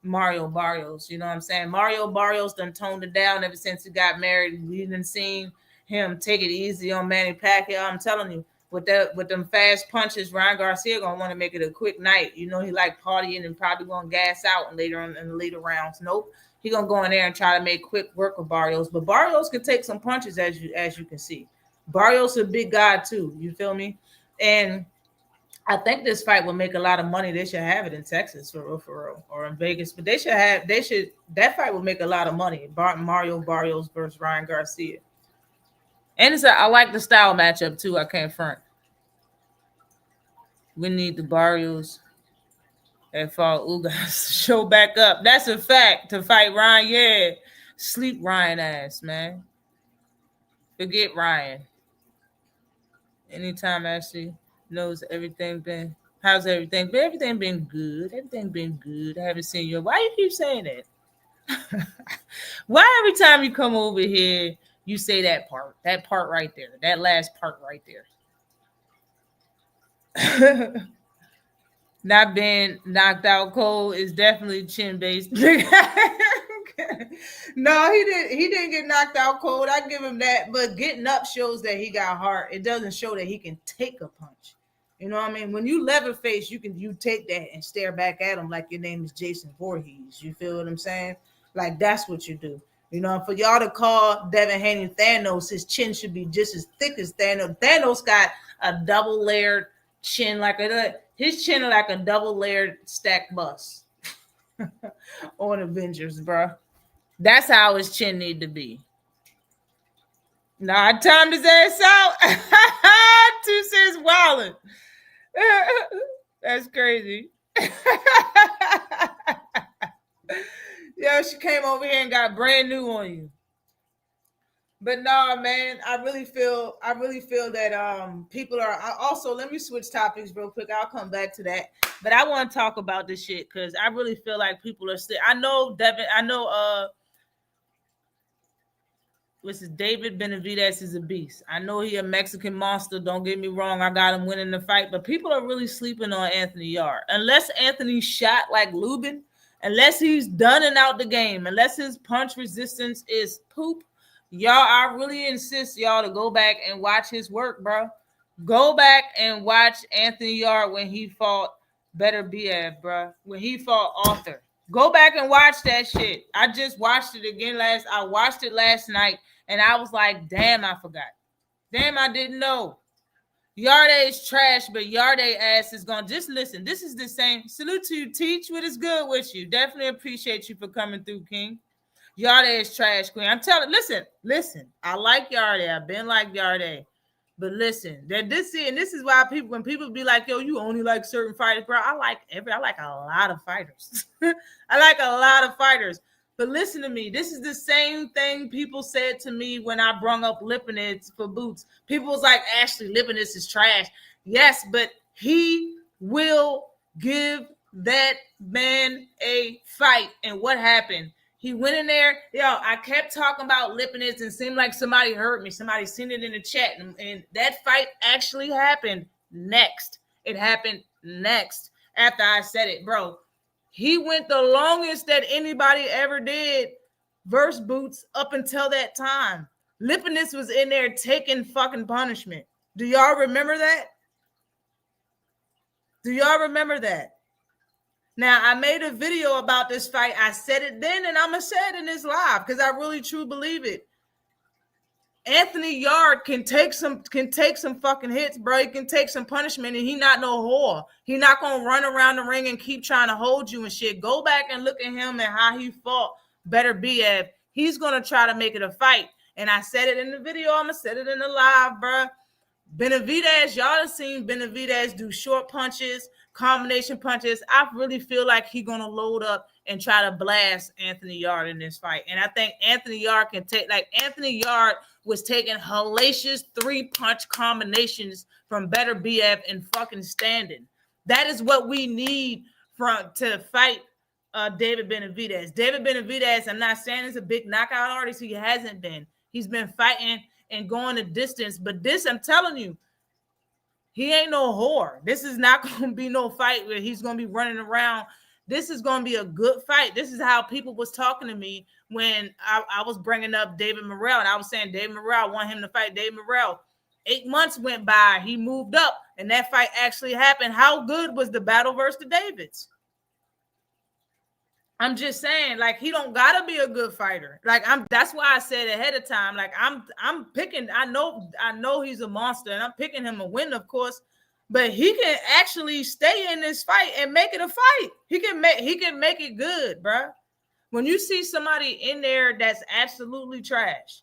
Mario Barrios. You know what I'm saying? Mario Barrios done toned it down ever since he got married. We done seen him take it easy on Manny Pacquiao. I'm telling you. With them fast punches, Ryan Garcia gonna want to make it a quick night. You know, he like partying and probably gonna gas out later on in the later rounds. Nope, he gonna go in there and try to make quick work with Barrios. But Barrios can take some punches, as you can see. Barrios is a big guy too. You feel me? And I think this fight will make a lot of money. They should have it in Texas for real, or in Vegas. But that fight will make a lot of money. Mario Barrios versus Ryan Garcia. And I like the style matchup too. I can't front. We need the Barrios and Fall Ugas to show back up. That's a fact. To fight Ryan, yeah. Sleep Ryan ass, man. Forget Ryan. Anytime Ashley knows everything been. How's everything? But everything been good. Everything been good. I haven't seen you. Why you keep saying that? Why every time you come over here, you say that part right there, that last part right there? Not being knocked out cold is definitely chin based. No, he didn't get knocked out cold. I give him that. But getting up shows that he got heart. It doesn't show that he can take a punch. You know what I mean? When you leather face, you take that and stare back at him like your name is Jason Voorhees. You feel what I'm saying? Like that's what you do. You know, for y'all to call Devin Haney Thanos, his chin should be just as thick as Thanos. Thanos got a double layered chin, his chin like a double layered stacked bus on Avengers, bro. That's how his chin need to be. Nah, I timed his ass out. 2 cents wildin'. That's crazy. Yo, she came over here and got brand new on you. But no, man, I really feel that people are also. Let me switch topics real quick. I'll come back to that. But I want to talk about this shit because I really feel like people are still. I know Devin. I know This is David Benavidez is a beast. I know he a Mexican monster. Don't get me wrong. I got him winning the fight, but people are really sleeping on Anthony Yarde. Unless Anthony shot like Lubin, unless he's done and out the game, unless his punch resistance is poop, y'all, I really insist y'all to go back and watch his work, bro. Go back and watch Anthony Yarde when he fought Better BF, bro. When he fought Arthur. Go back and watch that shit. I just watched it again I watched it last night and I was like, damn, I forgot. Damn, I didn't know. Yarde is trash, but Yarde ass is gonna just listen. This is the same. Salute to you, Teach. What is good with you? Definitely appreciate you for coming through, King. Yarde is trash, Queen. I'm telling. Listen. I like Yarde. I've been like Yarde. But listen, this is why when people be like, yo, you only like certain fighters, bro. I like a lot of fighters. I like a lot of fighters. But listen to me. This is the same thing people said to me when I brung up Lipinets for Boots. People was like, Ashley, Lipinets is trash. Yes, but he will give that man a fight. And what happened? He went in there. Yo, I kept talking about Lipinets and seemed like somebody heard me. Somebody seen it in the chat. And that fight actually happened next. It happened next after I said it, bro. He went the longest that anybody ever did versus Boots up until that time. Lipinets was in there taking fucking punishment. Do y'all remember that? Do y'all remember that? Now, I made a video about this fight. I said it then, and I'm going to say it in this live because I really, truly believe it. Anthony Yarde can take some fucking hits, bro. He can take some punishment, and he not no whore. He not going to run around the ring and keep trying to hold you and shit. Go back and look at him and how he fought Better BF. He's going to try to make it a fight. And I said it in the video. I'm going to say it in the live, bro. Benavidez, y'all have seen Benavidez do short punches, combination punches. I really feel like he's going to load up and try to blast Anthony Yarde in this fight. And I think Anthony Yarde can take, like Anthony Yarde was taking hellacious 3-punch combinations from Better BF and fucking standing. That is what we need to fight David Benavidez. David Benavidez, I'm not saying he's a big knockout artist. He hasn't been. He's been fighting and going the distance. But this, I'm telling you, he ain't no whore. This is not going to be no fight where he's going to be running around. This is going to be a good fight. This is how people was talking to me when I was bringing up David Morrell. And I was saying David Morrell, I want him to fight David Morrell. 8 months went by. He moved up. And that fight actually happened. How good was the battle versus the Davids? I'm just saying, like, he don't gotta be a good fighter. Like, that's why I said ahead of time, like, I'm picking, I know he's a monster, and I'm picking him a win, of course, but he can actually stay in this fight and make it a fight. He can make it good, bro. When you see somebody in there that's absolutely trash,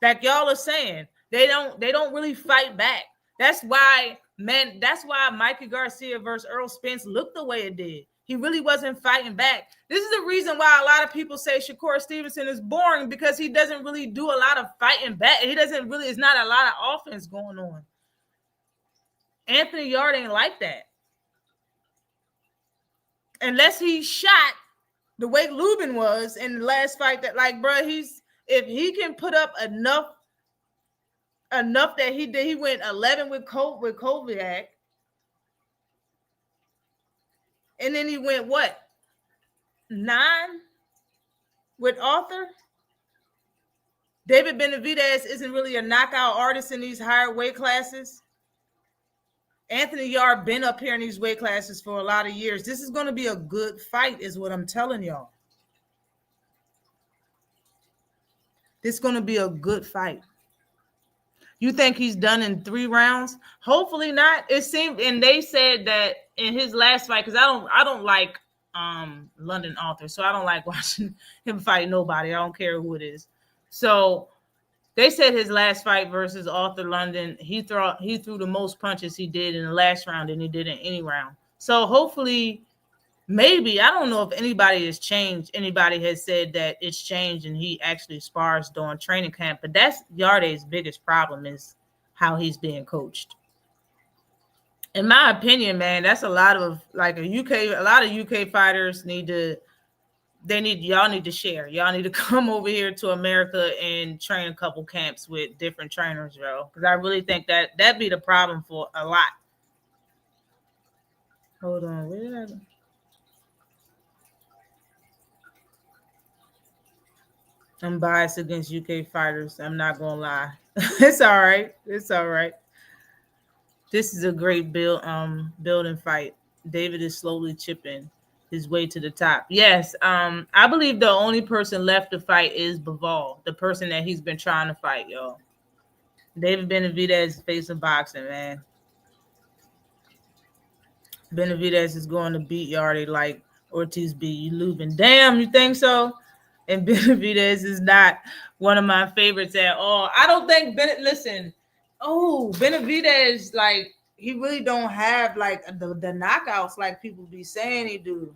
like y'all are saying, they don't really fight back. That's why Mikey Garcia versus Earl Spence looked the way it did. He really wasn't fighting back. This is the reason why a lot of people say Shakur Stevenson is boring, because he doesn't really do a lot of fighting back. It's not a lot of offense going on. Anthony Yard ain't like that. Unless he shot the way Lubin was in the last fight, that like, bro, if he can put up enough that he went 11 with Kovac, and then he went what 9 with Arthur. David Benavidez isn't really a knockout artist in these higher weight classes. Anthony Yard been up here in these weight classes for a lot of years. This is going to be a good fight, is what I'm telling y'all. This is going to be a good fight. You think he's done in 3 rounds? Hopefully not. It seemed, and they said that in his last fight, because I don't like London Arthur, so I don't like watching him fight nobody. I don't care who it is. So they said his last fight versus Arthur London, he threw the most punches he did in the last round than he did in any round. So hopefully, maybe, I don't know if anybody has changed. Anybody has said that it's changed and he actually spars during training camp. But that's Yarde's biggest problem, is how he's being coached. In my opinion, man, that's a lot of UK fighters y'all need to share. Y'all need to come over here to America and train a couple camps with different trainers, bro. Because I really think that'd be the problem for a lot. Hold on, where did I go? I'm biased against UK fighters. I'm not gonna lie. It's all right. It's all right. This is a great building fight. David is slowly chipping his way to the top. Yes, I believe the only person left to fight is Bivol, the person that he's been trying to fight, y'all. David Benavidez is facing boxing, man. Benavidez is going to beat Yarde like Ortiz beat Lubin. Damn, you think so? And Benavidez is not one of my favorites at all. I don't think Benavidez, like, he really don't have like the knockouts like people be saying he do.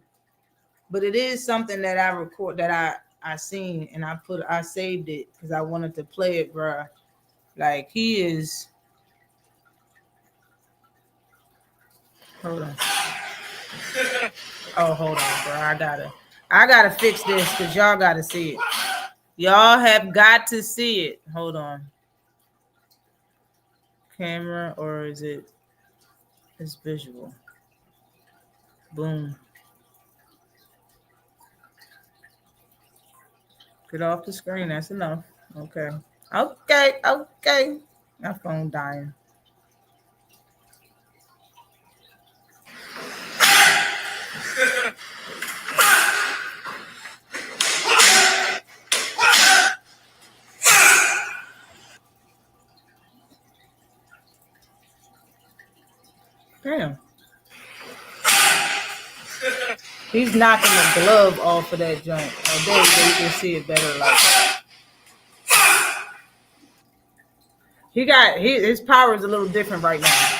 But it is something that I record, that I seen, and I saved it because I wanted to play it, bro. Like, he is. Hold on. Oh, hold on, bro. I gotta fix this because y'all gotta see it. Y'all have got to see it. Hold on. Camera, or is it? It's visual. Boom. Get off the screen. That's enough. Okay. My phone dying. Damn. He's knocking the glove off of that joint. Oh, there you go. You can see it better like that. His power is a little different right now.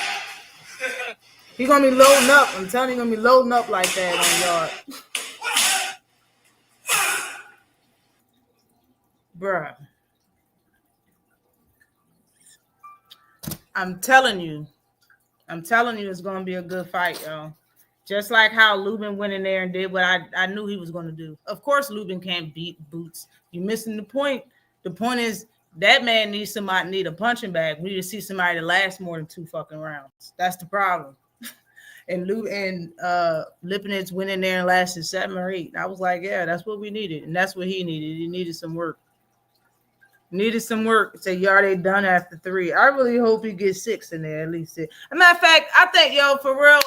He's gonna be loading up. I'm telling you, he's gonna be loading up like that on Yard. Bruh. I'm telling you it's gonna be a good fight, y'all. Just like how Lubin went in there and did what I knew he was gonna do. Of course, Lubin can't beat Boots. You're missing the point. The point is that man needs a punching bag. We need to see somebody that lasts more than 2 fucking rounds. That's the problem. And Lipinets went in there and lasted 7 or 8. I was like, yeah, that's what we needed. And that's what he needed. He needed some work. Say Yarde done after 3. I really hope he gets 6 in there, at least 6. As a matter of fact, I think, yo, for real,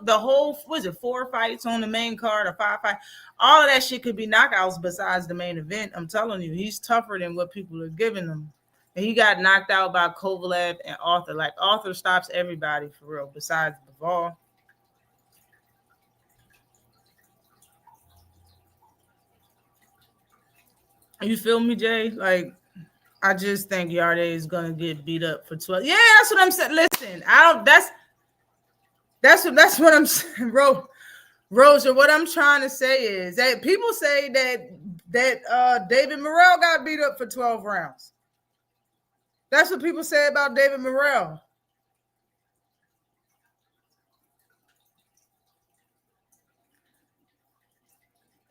the whole, 4 fights on the main card or 5 fights, all of that shit could be knockouts besides the main event. I'm telling you, he's tougher than what people are giving him. And he got knocked out by Kovalev and Arthur. Like, Arthur stops everybody, for real, besides Bivol. You feel me, Jay? Like, I just think Yarde is gonna get beat up for 12. Yeah, that's what I'm saying. Listen, that's what I'm saying, bro. Rosa, what I'm trying to say is that people say that David Morrell got beat up for 12 rounds. That's what people say about David Morrell.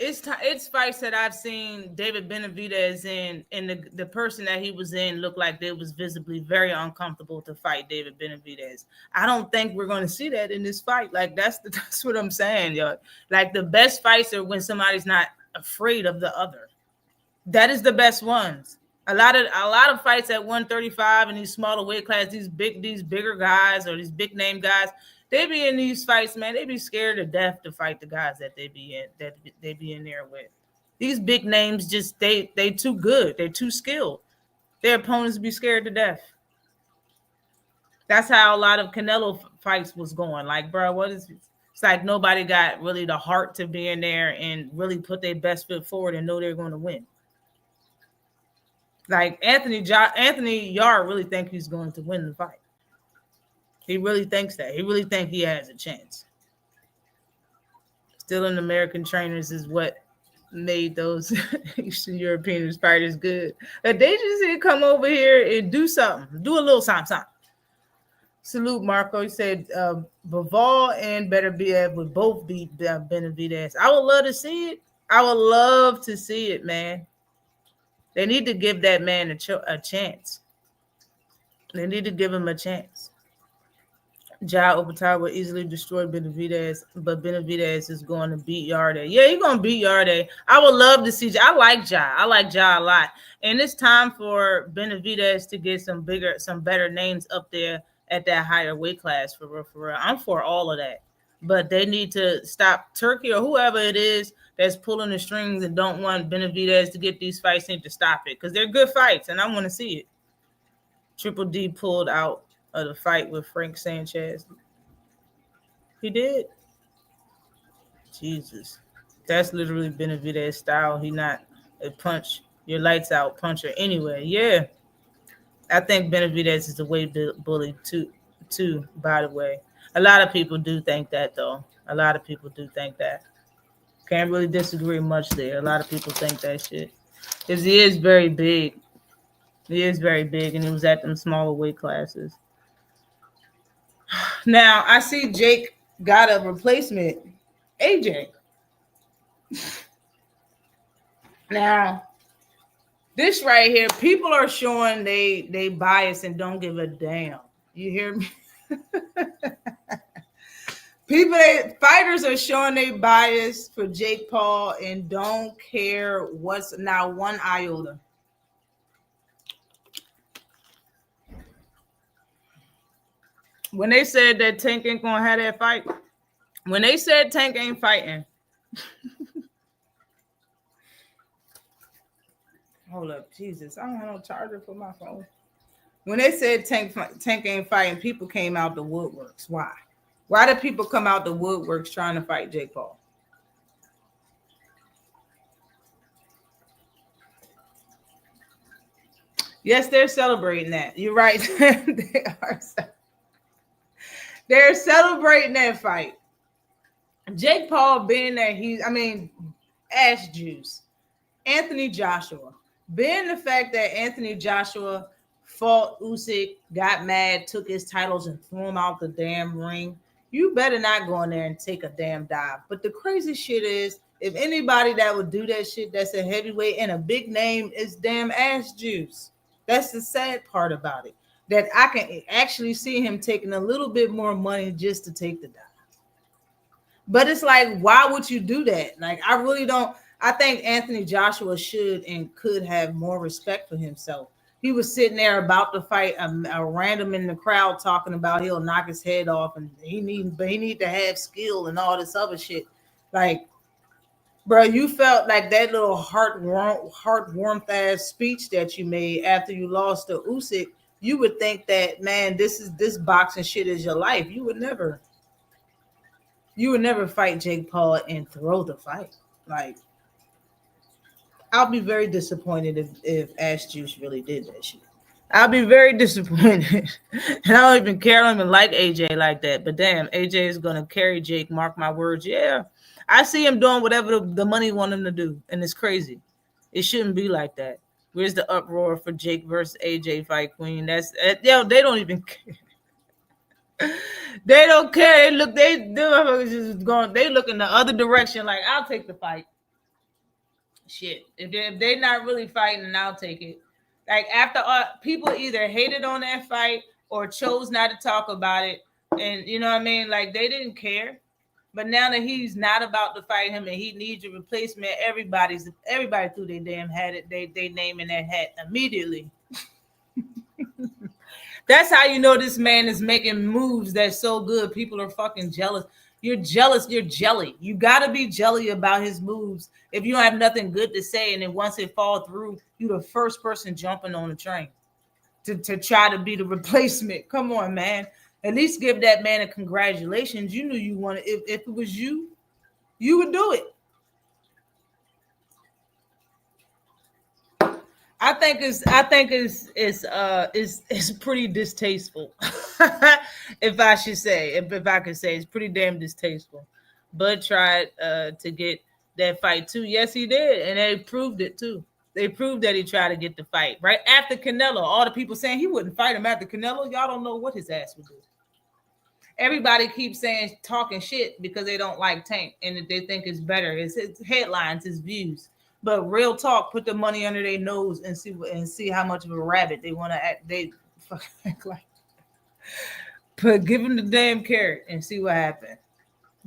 it's fights that I've seen David Benavidez in, and the person that he was in looked like they was visibly very uncomfortable to fight David Benavidez. I don't think we're going to see that in this fight. Like that's what I'm saying, yo. Like the best fights are when somebody's not afraid of the other. That is the best ones. A lot of fights at 135 in these smaller weight class, these bigger guys or these big name guys, they be in these fights, man. They be scared to death to fight the guys that they be in there with. These big names just they too good. They're too skilled. Their opponents be scared to death. That's how a lot of Canelo fights was going. Like, bro, what is it? It's like nobody got really the heart to be in there and really put their best foot forward and know they're going to win. Like Anthony Yarde really think he's going to win the fight. He really thinks that. He really think he has a chance. Still in American trainers is what made those Eastern European fighters good. But they just need to come over here and do something. Do a little something. Salute Marco. He said Bivol and Beterbiev would both beat Benavidez. I would love to see it. I would love to see it, man. They need to give that man a chance. They need to give him a chance. Jai Opetawa will easily destroy Benavidez, but Benavidez is going to beat Yarde. Yeah, he's going to beat Yarde. I would love to see Jai. I like Jai. I like Jai a lot. And it's time for Benavidez to get some better names up there at that higher weight class, for real, for real. I'm for all of that. But they need to stop Turkey or whoever it is that's pulling the strings and don't want Benavidez to get these fights, need to stop it. Because they're good fights, and I want to see it. Triple D pulled out of the fight with Frank Sanchez. He did. Jesus. That's literally Benavidez style. He not a punch, your lights out puncher anyway. Yeah. I think Benavidez is a weight bully too, by the way. A lot of people do think that, though. A lot of people do think that. Can't really disagree much there. A lot of people think that shit. Because he is very big. He is very big, and he was at them smaller weight classes. Now, I see Jake got a replacement, AJ. Now, this right here, people are showing they bias and don't give a damn. You hear me? Fighters are showing they bias for Jake Paul and don't care what's now one iota. When they said that Tank ain't gonna have that fight, when they said Tank ain't fighting, hold up, Jesus, I don't have no charger for my phone. When they said Tank ain't fighting, people came out the woodworks. Why? Why did people come out the woodworks trying to fight Jake Paul? Yes, they're celebrating that. You're right. They are. They're celebrating that fight. Jake Paul being that ass juice. Anthony Joshua. Being the fact that Anthony Joshua fought Usyk, got mad, took his titles and threw him out the damn ring. You better not go in there and take a damn dive. But the crazy shit is, if anybody that would do that shit that's a heavyweight and a big name is damn ass juice. That's the sad part about it. That I can actually see him taking a little bit more money just to take the dive. But it's like, why would you do that? Like, I really don't. I think Anthony Joshua should and could have more respect for himself. He was sitting there about to fight a random in the crowd talking about he'll knock his head off and he need to have skill and all this other shit. Like, bro, you felt like that little heart warmth ass speech that you made after you lost to Usyk. You would think that, man, this boxing shit is your life. You would never fight Jake Paul and throw the fight. Like, I'll be very disappointed if Ash Juice really did that shit. I'll be very disappointed. And I don't even care. I don't even like AJ like that. But damn, AJ is going to carry Jake. Mark my words. Yeah. I see him doing whatever the money want him to do. And it's crazy. It shouldn't be like that. Where's the uproar for Jake versus AJ fight, Queen? They don't even care. They don't care. They look in the other direction like, I'll take the fight. Shit, if they not really fighting, then I'll take it. Like after people either hated on that fight or chose not to talk about it, and you know what I mean. Like they didn't care. But now that he's not about to fight him and he needs a replacement, everybody threw their damn hat at they name in that hat immediately. That's how you know this man is making moves that's so good. People are fucking jealous. You're jealous. You're jelly. You gotta be jelly about his moves. If you don't have nothing good to say, and then once it fall through, you the first person jumping on the train to try to be the replacement. Come on, man. At least give that man a congratulations. You knew you wanted. If it was you, you would do it. I think it's pretty distasteful. If I should say, if I could say, it's pretty damn distasteful. Bud tried to get that fight too. Yes, he did, and they proved it too. They proved that he tried to get the fight right after Canelo. All the people saying he wouldn't fight him after Canelo, y'all don't know what his ass would do. Everybody keeps saying talking shit because they don't like Tank and they think it's better. It's his headlines, his views. But real talk, put the money under their nose and see how much of a rabbit they want to act. They fucking act like. But give them the damn carrot and see what happens.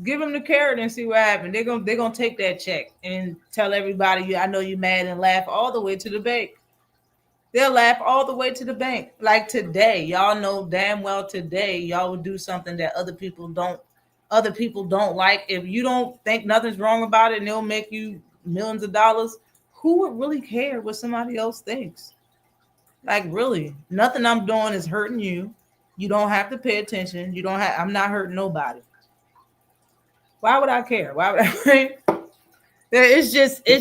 Give them the carrot and see what happens. They're gonna take that check and tell everybody, I know you mad, and laugh all the way to the bank. They'll laugh all the way to the bank. Like today, y'all know damn well today y'all will do something that other people don't like. If you don't think nothing's wrong about it and they'll make you millions of dollars, who would really care what somebody else thinks? Like really, nothing I'm doing is hurting you. You don't have to pay attention. I'm not hurting nobody. Why would I care? Why would I? It's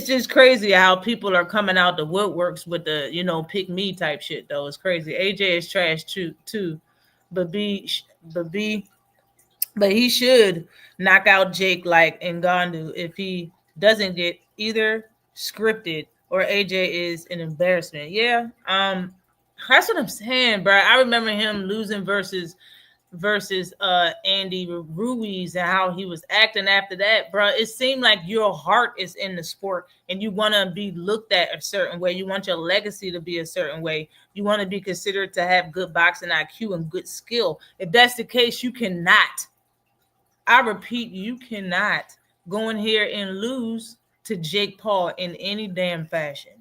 just crazy how people are coming out the woodworks with the pick me type shit though. It's crazy. AJ is trash too, but but B but he should knock out Jake like Ngannou if he doesn't get either scripted or AJ is an embarrassment. Yeah, that's what I'm saying, bro. I remember him losing versus Andy Ruiz and how he was acting after that, bro. It seemed like your heart is in the sport and you want to be looked at a certain way. You want your legacy to be a certain way. You want to be considered to have good boxing IQ and good skill. If that's the case, you cannot. I repeat, you cannot go in here and lose to Jake Paul in any damn fashion.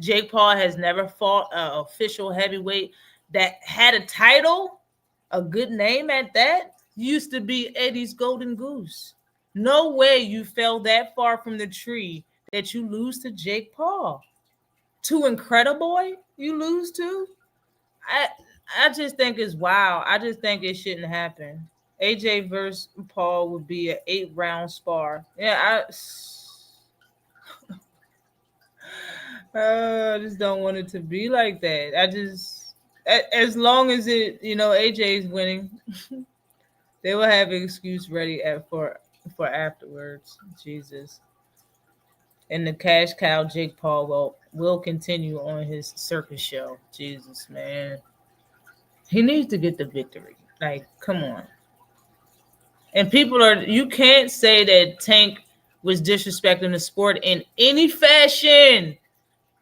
Jake Paul has never fought an official heavyweight that had a title, a good name at that. Used to be Eddie's Golden Goose. No way you fell that far from the tree that you lose to Jake Paul. To Incrediboy, you lose to? I just think it's wild. I just think it shouldn't happen. AJ versus Paul would be an 8-round spar. Yeah, I just don't want it to be like that. As long as AJ is winning, they will have an excuse ready for afterwards. Jesus. And the cash cow Jake Paul will continue on his circus show. Jesus, man. He needs to get the victory. Like, come on. And you can't say that Tank was disrespecting the sport in any fashion.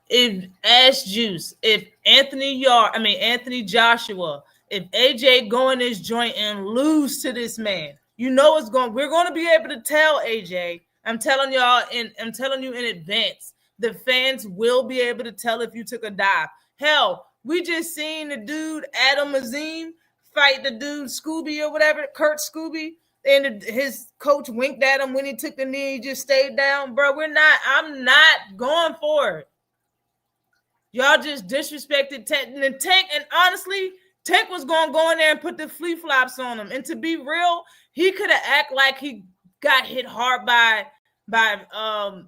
If Ash Juice, if Anthony Joshua, if AJ go in this joint and lose to this man, we're going to be able to tell AJ. I'm telling you in advance, the fans will be able to tell if you took a dive. Hell, we just seen the dude Adam Azim fight the dude Scooby or whatever, Kurt Scooby, and his coach winked at him when he took the knee. He just stayed down, bro. I'm not going for it. Y'all just disrespected Tank. And honestly, Tank was going to go in there and put the flip flops on him. And to be real, he could have acted like he got hit hard by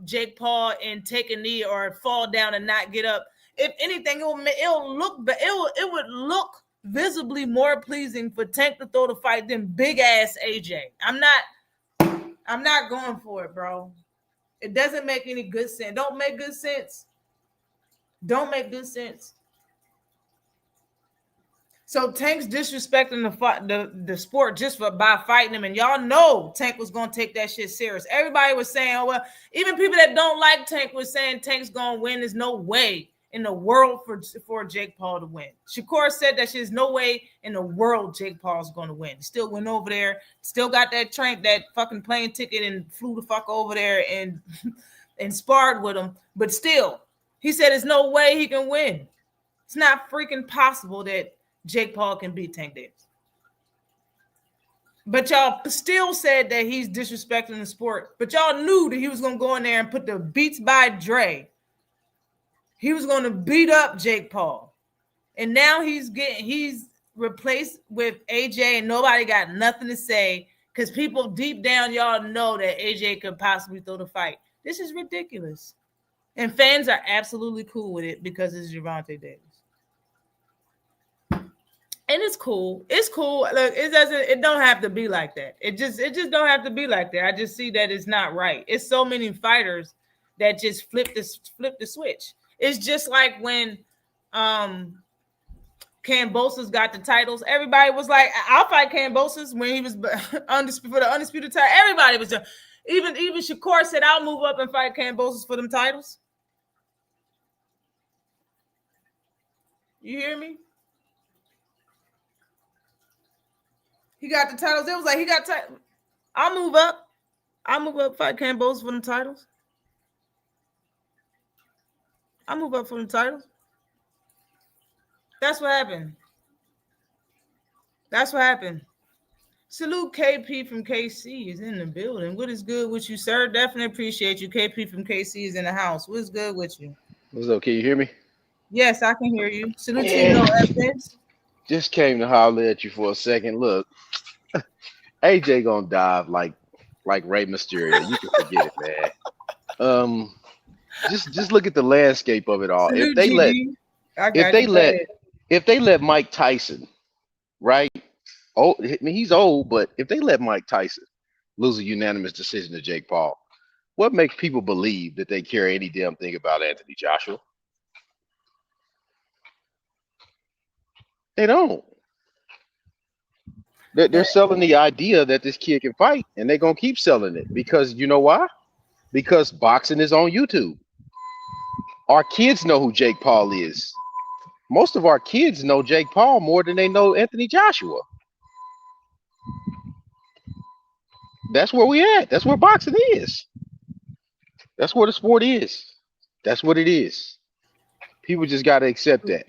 Jake Paul and take a knee or fall down and not get up. If anything, it would look visibly more pleasing for Tank to throw the fight than big ass AJ. I'm not going for it, bro. It doesn't make any good sense. Don't make good sense. So Tank's disrespecting the sport just by fighting him, and y'all know Tank was gonna take that shit serious. Everybody was saying, "Oh well," even people that don't like Tank was saying Tank's gonna win. There's no way in the world for Jake Paul to win. Shakur said that there's no way in the world Jake Paul's gonna win. He still went over there, still got that fucking plane ticket, and flew the fuck over there and and sparred with him. But still, he said there's no way he can win. It's not freaking possible that Jake Paul can beat Tank Davis. But y'all still said that he's disrespecting the sport. But y'all knew that he was going to go in there and put the Beats by Dre. He was going to beat up Jake Paul. And now he's replaced with AJ, and nobody got nothing to say because people deep down, y'all know that AJ could possibly throw the fight. This is ridiculous. And fans are absolutely cool with it because it's Gervonta Davis. And it's cool. It's cool. Look, it don't have to be like that. It just don't have to be like that. I just see that it's not right. It's so many fighters that just flip the switch. It's just like when Kambosos got the titles. Everybody was like, I'll fight Kambosos when he was for the undisputed title. Everybody was there. Even Shakur said, I'll move up and fight Kambosos for them titles. You hear me? He got the titles. It was like he got titles. I'll move up, fight Kambosos for them titles. I'll move up for them titles. That's what happened. Salute KP from KC is in the building. What is good with you, sir? Definitely appreciate you. KP from KC is in the house. What's good with you? What's up? Can you hear me? Yes, I can hear you. Salute to you, no evidence. Just came to holler at you for a second. Look, AJ gonna dive like Rey Mysterio. You can forget it, man. Just look at the landscape of it all. Salute, if they let Mike Tyson, right? Oh, I mean, he's old, but if they let Mike Tyson lose a unanimous decision to Jake Paul, what makes people believe that they care any damn thing about Anthony Joshua? They don't. They're selling the idea that this kid can fight, and they're going to keep selling it because you know why? Because boxing is on YouTube. Our kids know who Jake Paul is. Most of our kids know Jake Paul more than they know Anthony Joshua. That's where we at. That's where boxing is. That's where the sport is. That's what it is. People just got to accept that.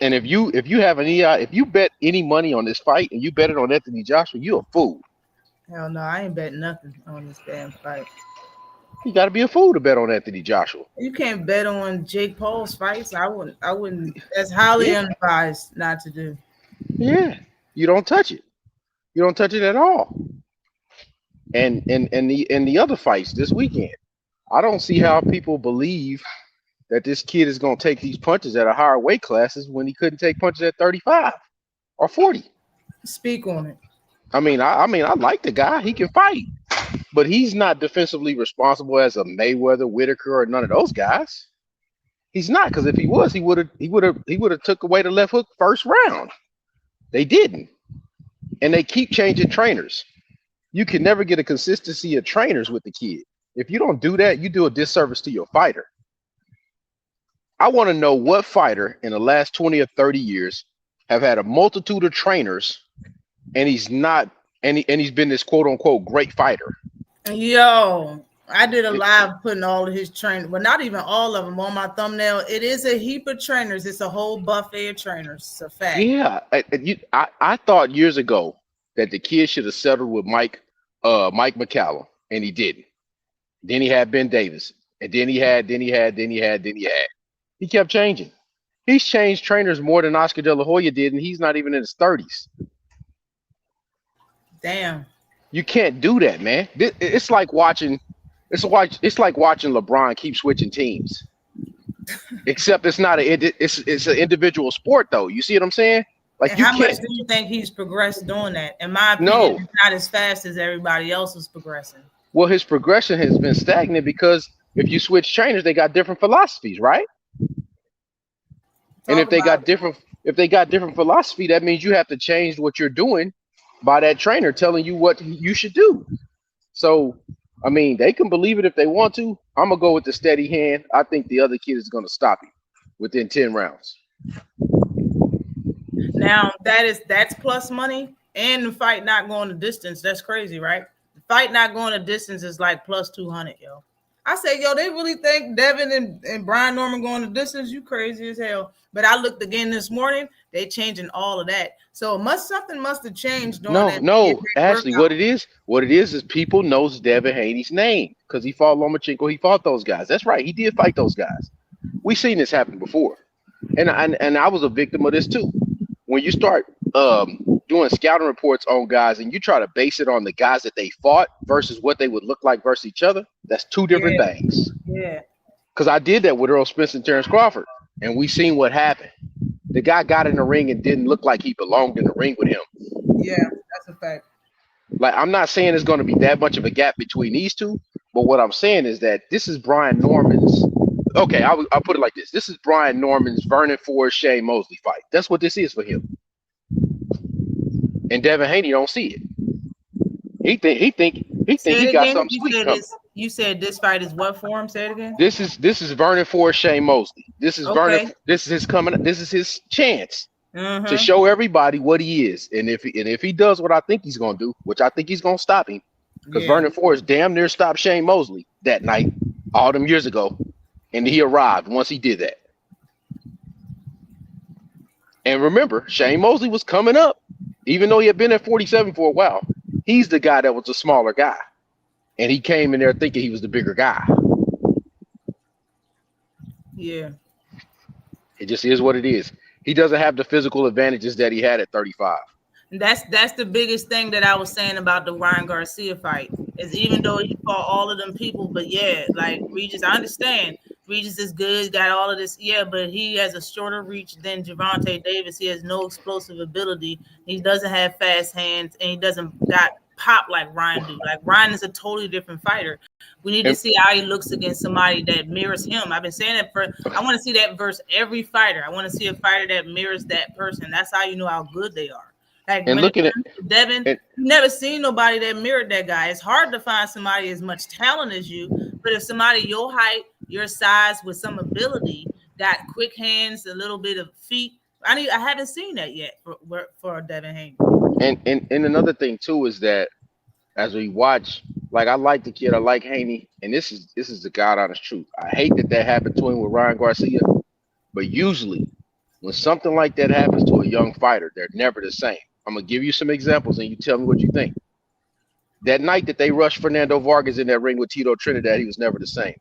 And if you have if you bet any money on this fight and you bet it on Anthony Joshua, you're a fool. Hell no, I ain't betting nothing on this damn fight. You got to be a fool to bet on Anthony Joshua. You can't bet on Jake Paul's fights. I wouldn't. That's highly unadvised not to do. Yeah, you don't touch it. You don't touch it at all. And the other fights this weekend, I don't see how people believe that this kid is going to take these punches at a higher weight classes when he couldn't take punches at 35 or 40. Speak on it. I mean, I like the guy. He can fight, but he's not defensively responsible as a Mayweather, Whitaker, or none of those guys. He's not, because if he was, he would have took away the left hook first round. They didn't, and they keep changing trainers. You can never get a consistency of trainers with the kid. If you don't do that, you do a disservice to your fighter. I want to know what fighter in the last 20 or 30 years have had a multitude of trainers and he's not, and he's been this quote unquote great fighter. Yo, I did a live putting all of his trainers, but not even all of them on my thumbnail. It is a heap of trainers. It's a whole buffet of trainers. It's a fact. Yeah. I thought years ago that the kid should have settled with Mike McCallum, and he didn't. Then he had Ben Davis, and then he had. He kept changing. He's changed trainers more than Oscar De La Hoya did, and he's not even in his 30s. Damn. You can't do that, man. It's like watching LeBron keep switching teams. Except it's not it's an individual sport though. You see what I'm saying? Like, and how much do you think he's progressed doing that? In my opinion, it's not as fast as everybody else was progressing. Well, his progression has been stagnant because if you switch trainers, they got different philosophies, right? And if they got different If they got different philosophy, that means you have to change what you're doing by that trainer telling you what you should do. So, I mean, they can believe it if they want to. I'm gonna go with the steady hand. I think the other kid is gonna stop him within 10 rounds. Now that's plus money, and the fight not going the distance. That's crazy, right? The fight not going the distance is like plus 200, yo. I say, yo, they really think Devin and Brian Norman going the distance? You crazy as hell. But I looked again this morning. They changing all of that. So something must have changed during No, that no, that Ashley, workout. what it is people knows Devin Haney's name because he fought Lomachenko, he fought those guys. That's right, he did fight those guys. We seen this happen before, and I was a victim of this too. When you start doing scouting reports on guys and you try to base it on the guys that they fought versus what they would look like versus each other, that's two different Yeah, things. yeah, Because I did that with Earl Spence and Terrence Crawford, and we seen what happened. The guy got in the ring and didn't look like he belonged in the ring with him. yeah. That's a fact. Like, I'm not saying there's going to be that much of a gap between these two, but what I'm saying is that this is Brian Norman's. Okay, I'll put it like this. This is Brian Norman's Vernon Forrest Shane Mosley fight. That's what this is for him. And Devin Haney don't see it. He think Say he it got again. something You sweet said coming. this. You said this fight is what for him? Say it again. This is Vernon Forrest Shane Mosley. This is Okay. Vernon. This is his coming. This is his chance to Uh-huh. show everybody what he is. And if he does what I think he's gonna do, which I think he's gonna stop him, because Yeah. Vernon Forrest damn near stopped Shane Mosley that night, all them years ago, and he arrived once he did that. And remember, Shane Mosley was coming up, even though he had been at 47 for a while. He's the guy that was a smaller guy, and he came in there thinking he was the bigger guy. Yeah. It just is what it is. He doesn't have the physical advantages that he had at 35. That's the biggest thing that I was saying about the Ryan Garcia fight is even though he fought all of them people, but yeah, like Regis, I understand Regis is good, got all of this, yeah, but he has a shorter reach than Gervonta Davis. He has no explosive ability. He doesn't have fast hands, and he doesn't got pop like Ryan do. Like Ryan is a totally different fighter. We need to see how he looks against somebody that mirrors him. I've been saying that I want to see that versus every fighter. I want to see a fighter that mirrors that person. That's how you know how good they are. Like And when looking it at comes to Devin, and, you never seen nobody that mirrored that guy. It's hard to find somebody as much talent as you, but if somebody your height, your size, with some ability, got quick hands, a little bit of feet, I haven't seen that yet for Devin Haney. and another thing too is that as we watch, like I like the kid, I like Haney, and this is the God honest truth. I hate that happened to him with Ryan Garcia, but usually when something like that happens to a young fighter, they're never the same. I'm gonna give you some examples, and you tell me what you think. That night that they rushed Fernando Vargas in that ring with Tito Trinidad, he was never the same.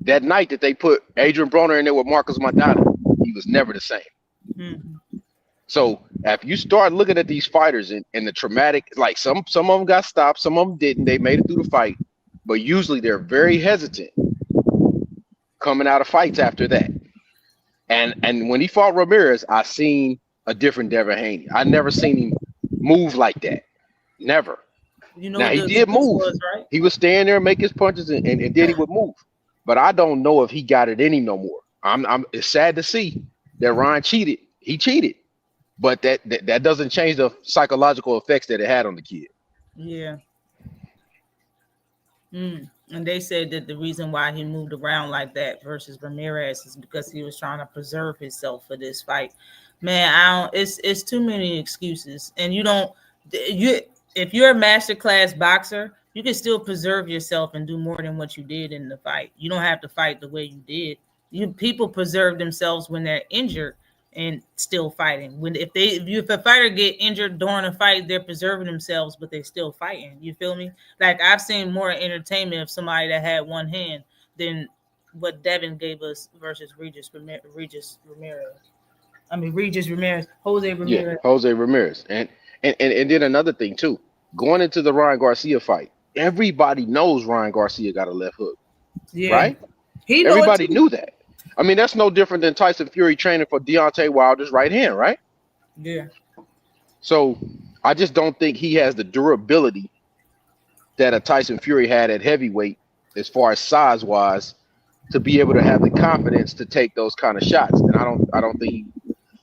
That night that they put Adrian Broner in there with Marcos Maidana, he was never the same. Mm-hmm. So if you start looking at these fighters and the traumatic, like some of them got stopped, some of them didn't. They made it through the fight, but usually they're very hesitant coming out of fights after that. And when he fought Ramirez, I seen a different Devin Haney. I never seen him move like that. Never. You know Now what he the did excuse move. was, right? He would stand there and make his punches, and then he would move. But I don't know if he got it any no more. It's sad to see that Ryan cheated. He cheated, but that doesn't change the psychological effects that it had on the kid. Yeah. And they said that the reason why he moved around like that versus Ramirez is because he was trying to preserve himself for this fight. Man, it's too many excuses. And if you're a master class boxer, you can still preserve yourself and do more than what you did in the fight. You don't have to fight the way you did. People preserve themselves when they're injured and still fighting. If a fighter get injured during a fight, they're preserving themselves, but they're still fighting. You feel me? Like I've seen more entertainment of somebody that had one hand than what Devin gave us versus Regis Ramirez. Jose Ramirez. Yeah, Jose Ramirez, and then another thing too, going into the Ryan Garcia fight, everybody knows Ryan Garcia got a left hook, Yeah, right? Everybody knew that. I mean, that's no different than Tyson Fury training for Deontay Wilder's right hand, right? Yeah. So I just don't think he has the durability that a Tyson Fury had at heavyweight, as far as size wise, to be able to have the confidence to take those kind of shots. And I don't think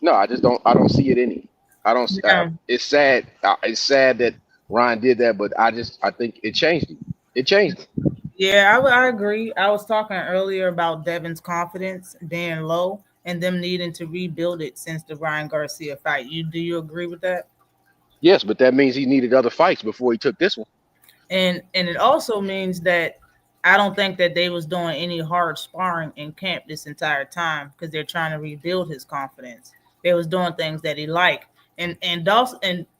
No, I just don't. I don't see it any. I don't. Yeah. It's sad. It's sad that Ryan did that, but I think it changed him. It changed him. Yeah, I agree. I was talking earlier about Devin's confidence being low and them needing to rebuild it since the Ryan Garcia fight. Do you agree with that? Yes, but that means he needed other fights before he took this one. And it also means that I don't think that they was doing any hard sparring in camp this entire time because they're trying to rebuild his confidence. They was doing things that he liked. And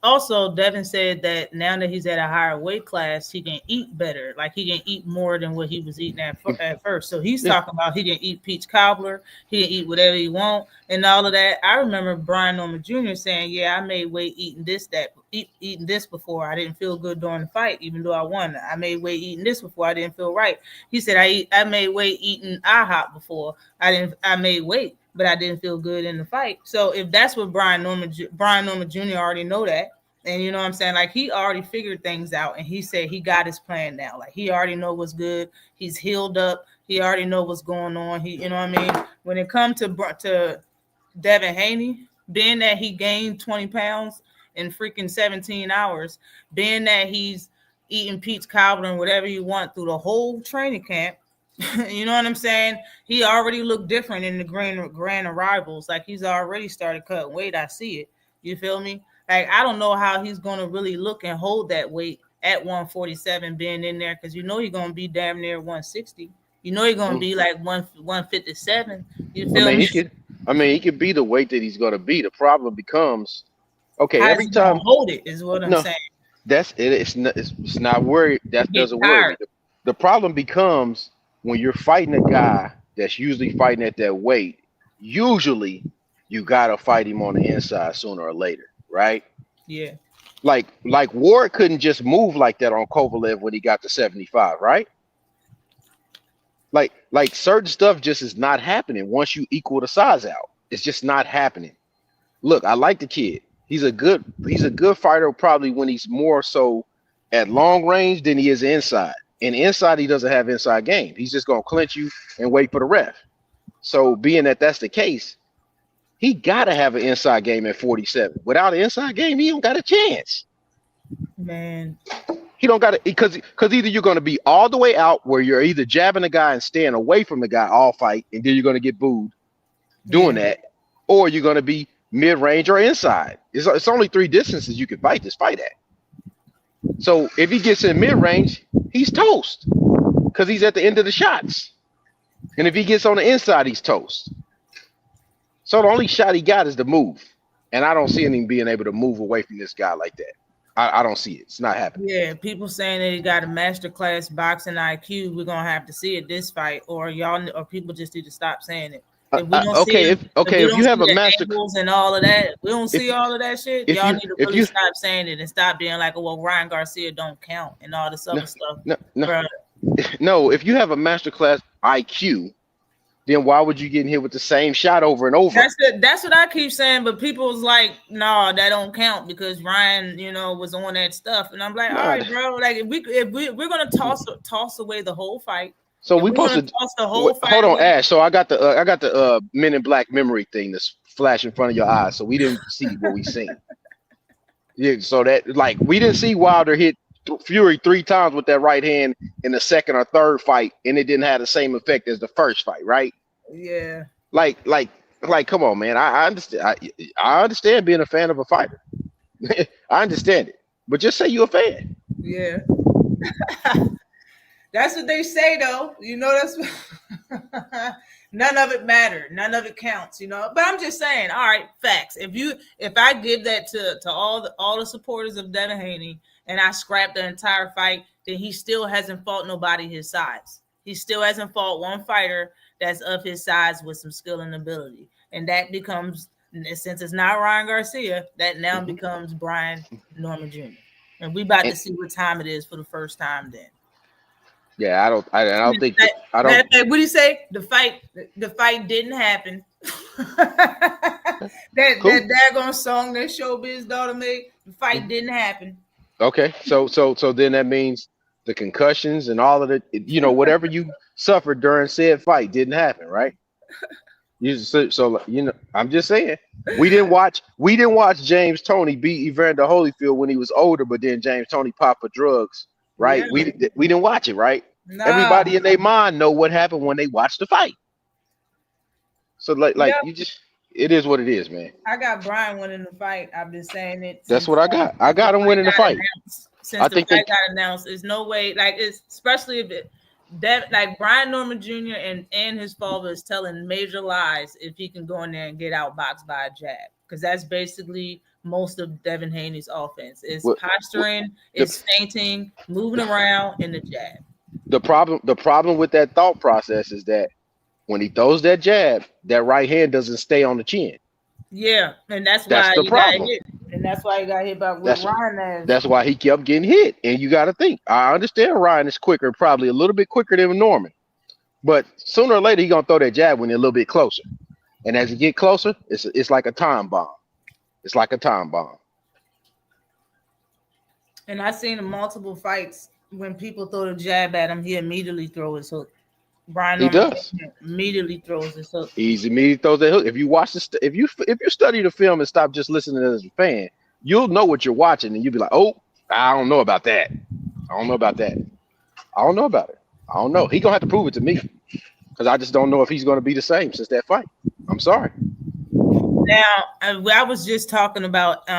also Devin said that now that he's at a higher weight class, he can eat better. Like he can eat more than what he was eating at first. So he's Yeah. talking about he can eat peach cobbler, he can eat whatever he want, and all of that. I remember Brian Norman Jr. saying, "Yeah, I made weight eating eating this before. I didn't feel good during the fight, even though I won. I made weight eating this before. I didn't feel right." He said, I made weight eating IHOP before. I made weight, but I didn't feel good in the fight. So if that's what Brian Norman Jr. already know that, and you know what I'm saying, like he already figured things out, and he said he got his plan now. Like he already know what's good. He's healed up. He already know what's going on. You know what I mean. When it comes to Devin Haney, being that he gained 20 pounds in freaking 17 hours, being that he's eating peach cobbler and whatever you want through the whole training camp, you know what I'm saying? He already looked different in the grand arrivals. Like he's already started cutting weight. I see it. You feel me? Like I don't know how he's gonna really look and hold that weight at 147 being in there because you know he's gonna be damn near 160. You know he's gonna Mm. be like 157. You I feel mean, me? he could. I mean, he could be the weight that he's going to be. The problem becomes, okay, How is every he gonna time. hold it? Is what I'm No, saying. that's it. It's not worry. That Get doesn't worry me. tired. The problem becomes when you're fighting a guy that's usually fighting at that weight. Usually, you gotta fight him on the inside sooner or later, right? Yeah, Like Ward couldn't just move like that on Kovalev when he got to 75, right? Like certain stuff just is not happening once you equal the size out. It's just not happening. Look, I like the kid. He's a good fighter probably when he's more so at long range than he is inside. And inside he doesn't have inside game. He's just gonna clinch you and wait for the ref. So being that that's the case, he gotta have an inside game at 47. Without an inside game, he don't got a chance. man. He don't got to because either you're gonna be all the way out where you're either jabbing the guy and staying away from the guy all fight, and then you're gonna get booed doing Yeah, that, or you're gonna be mid range or inside. It's only three distances you can fight this fight at. So if he gets in mid range, he's toast because he's at the end of the shots. And if he gets on the inside, he's toast. So the only shot he got is the move. And I don't see him being able to move away from this guy like that. I don't see it. It's not happening. yeah. People saying that he got a master class boxing IQ. We're gonna have to see it this fight, or y'all, or people just need to stop saying it. If we don't see Okay, him, if if okay, we if don't you have see a the master, angles and all of that, we don't if see all of that shit. if Y'all you need to if really you stop saying it and stop being like, oh, well, Ryan Garcia don't count and all this no other stuff, no no bro. no, if you have a master class IQ, then why would you get hit with the same shot over and over? That's it. That's what I keep saying. But people's like, no, that don't count because Ryan, was on that stuff. And I'm like, all Nah. right, bro. Like if we're gonna toss away the whole fight, So if we we're gonna supposed to toss the whole fight hold on, away, Ash. So I got the Men in Black memory thing that's flash in front of your eyes. So we didn't see what we seen. Yeah. So that like we didn't see Wilder hit Fury three times with that right hand in the second or third fight, and it didn't have the same effect as the first fight, right? yeah, Like like like, come on, man. I understand. I understand being a fan of a fighter. I understand it, but just say you're a fan. yeah. That's what they say, though. That's none of it mattered. None of it counts. But I'm just saying. All right, facts. If I give that to all the supporters of Devin Haney and I scrap the entire fight, then he still hasn't fought nobody his size. He still hasn't fought one fighter that's of his size with some skill and ability, and that becomes, since it's not Ryan Garcia, that now Mhm. becomes Brian Norman Jr. And we about to And see what time it is for the first time then. yeah, I don't think That, I don't. matter of fact, what do you say? The fight didn't happen. that Cool. daggone song that Showbiz daughter made, the fight Mhm. didn't happen. Okay, so then that means the concussions and all of the whatever you suffered during said fight didn't happen, right? I'm just saying we didn't watch James Tony beat Evander Holyfield when he was older, but then James Tony popped for drugs, Yeah. right? We didn't watch it, right? Nah. Everybody in their mind know what happened when they watched the fight. So like Yep. you just it is what it is, man. I got Brian winning the fight. I've been saying it That's since what I got. I the got him fight winning the got fight. announced. Since I the think fight they got announced, there's no way. Like it's especially if that like Brian Norman Jr. and his father is telling major lies if he can go in there and get outboxed by a jab, because that's basically most of Devin Haney's offense is what, what posturing, the, is feinting, moving around, in the jab. the problem with that thought process is that when he throws that jab, that right hand doesn't stay on the chin. Yeah, and that's That's why the he got problem. hit, and that's why he got hit by with That's Ryan as. that's why he kept getting hit. And you got to think. I understand Ryan is quicker, probably a little bit quicker than Norman, but sooner or later he gonna throw that jab when they're a little bit closer. And as you get closer, it's like a time bomb. It's like a time bomb. And I've seen in multiple fights when people throw the jab at him, he immediately throw his hook. Brian He Norman does. Jr. immediately throws his hook. He's immediately throws that hook. If you watch this, if you study the film and stop just listening as a fan, you'll know what you're watching, and you'll be like, "Oh, I don't know about that. I don't know about that. I don't know about it. I don't know. He gonna have to prove it to me because I just don't know if he's gonna be the same since that fight. I'm sorry. Now, I was just talking about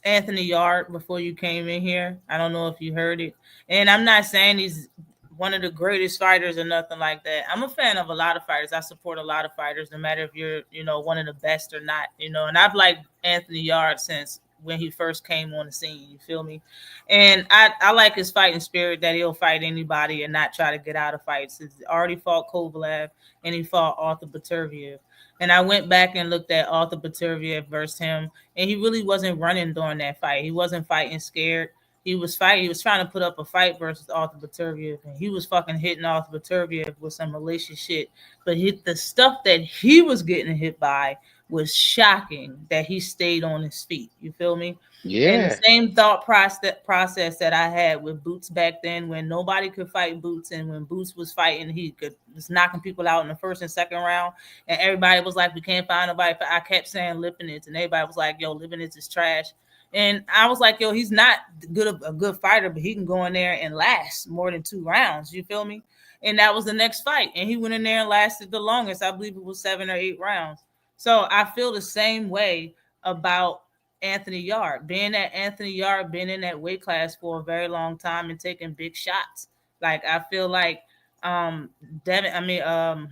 Anthony Yard before you came in here. I don't know if you heard it. And I'm not saying he's one of the greatest fighters or nothing like that. I'm a fan of a lot of fighters. I support a lot of fighters, no matter if you're, one of the best or not, And I've liked Anthony Yard since when he first came on the scene. You feel me? And I like his fighting spirit that he'll fight anybody and not try to get out of fights. He's already fought Kovalev and he fought Arthur Beterbiev. And I went back and looked at Arthur Beterbiev versus him, and he really wasn't running during that fight. He wasn't fighting scared. He was fighting. He was trying to put up a fight versus Arthur Beterbiev, and he was fucking hitting Arthur Beterbiev with some malicious shit. But the stuff that he was getting hit by was shocking. That he stayed on his feet. You feel me? And the Yeah, same thought process that I had with Boots back then, when nobody could fight Boots, and when Boots was fighting, he was knocking people out in the first and second round, and everybody was like, "We can't find nobody." I kept saying Lipinets, and everybody was like, "Yo, Lipinets is trash." And I was like, "Yo, he's not a good fighter, but he can go in there and last more than 2 rounds." You feel me? And that was the next fight, and he went in there and lasted the longest. I believe it was 7 or 8 rounds. So I feel the same way about Anthony Yard. Being that Anthony Yard been in that weight class for a very long time and taking big shots. Like I feel like um Devin, I mean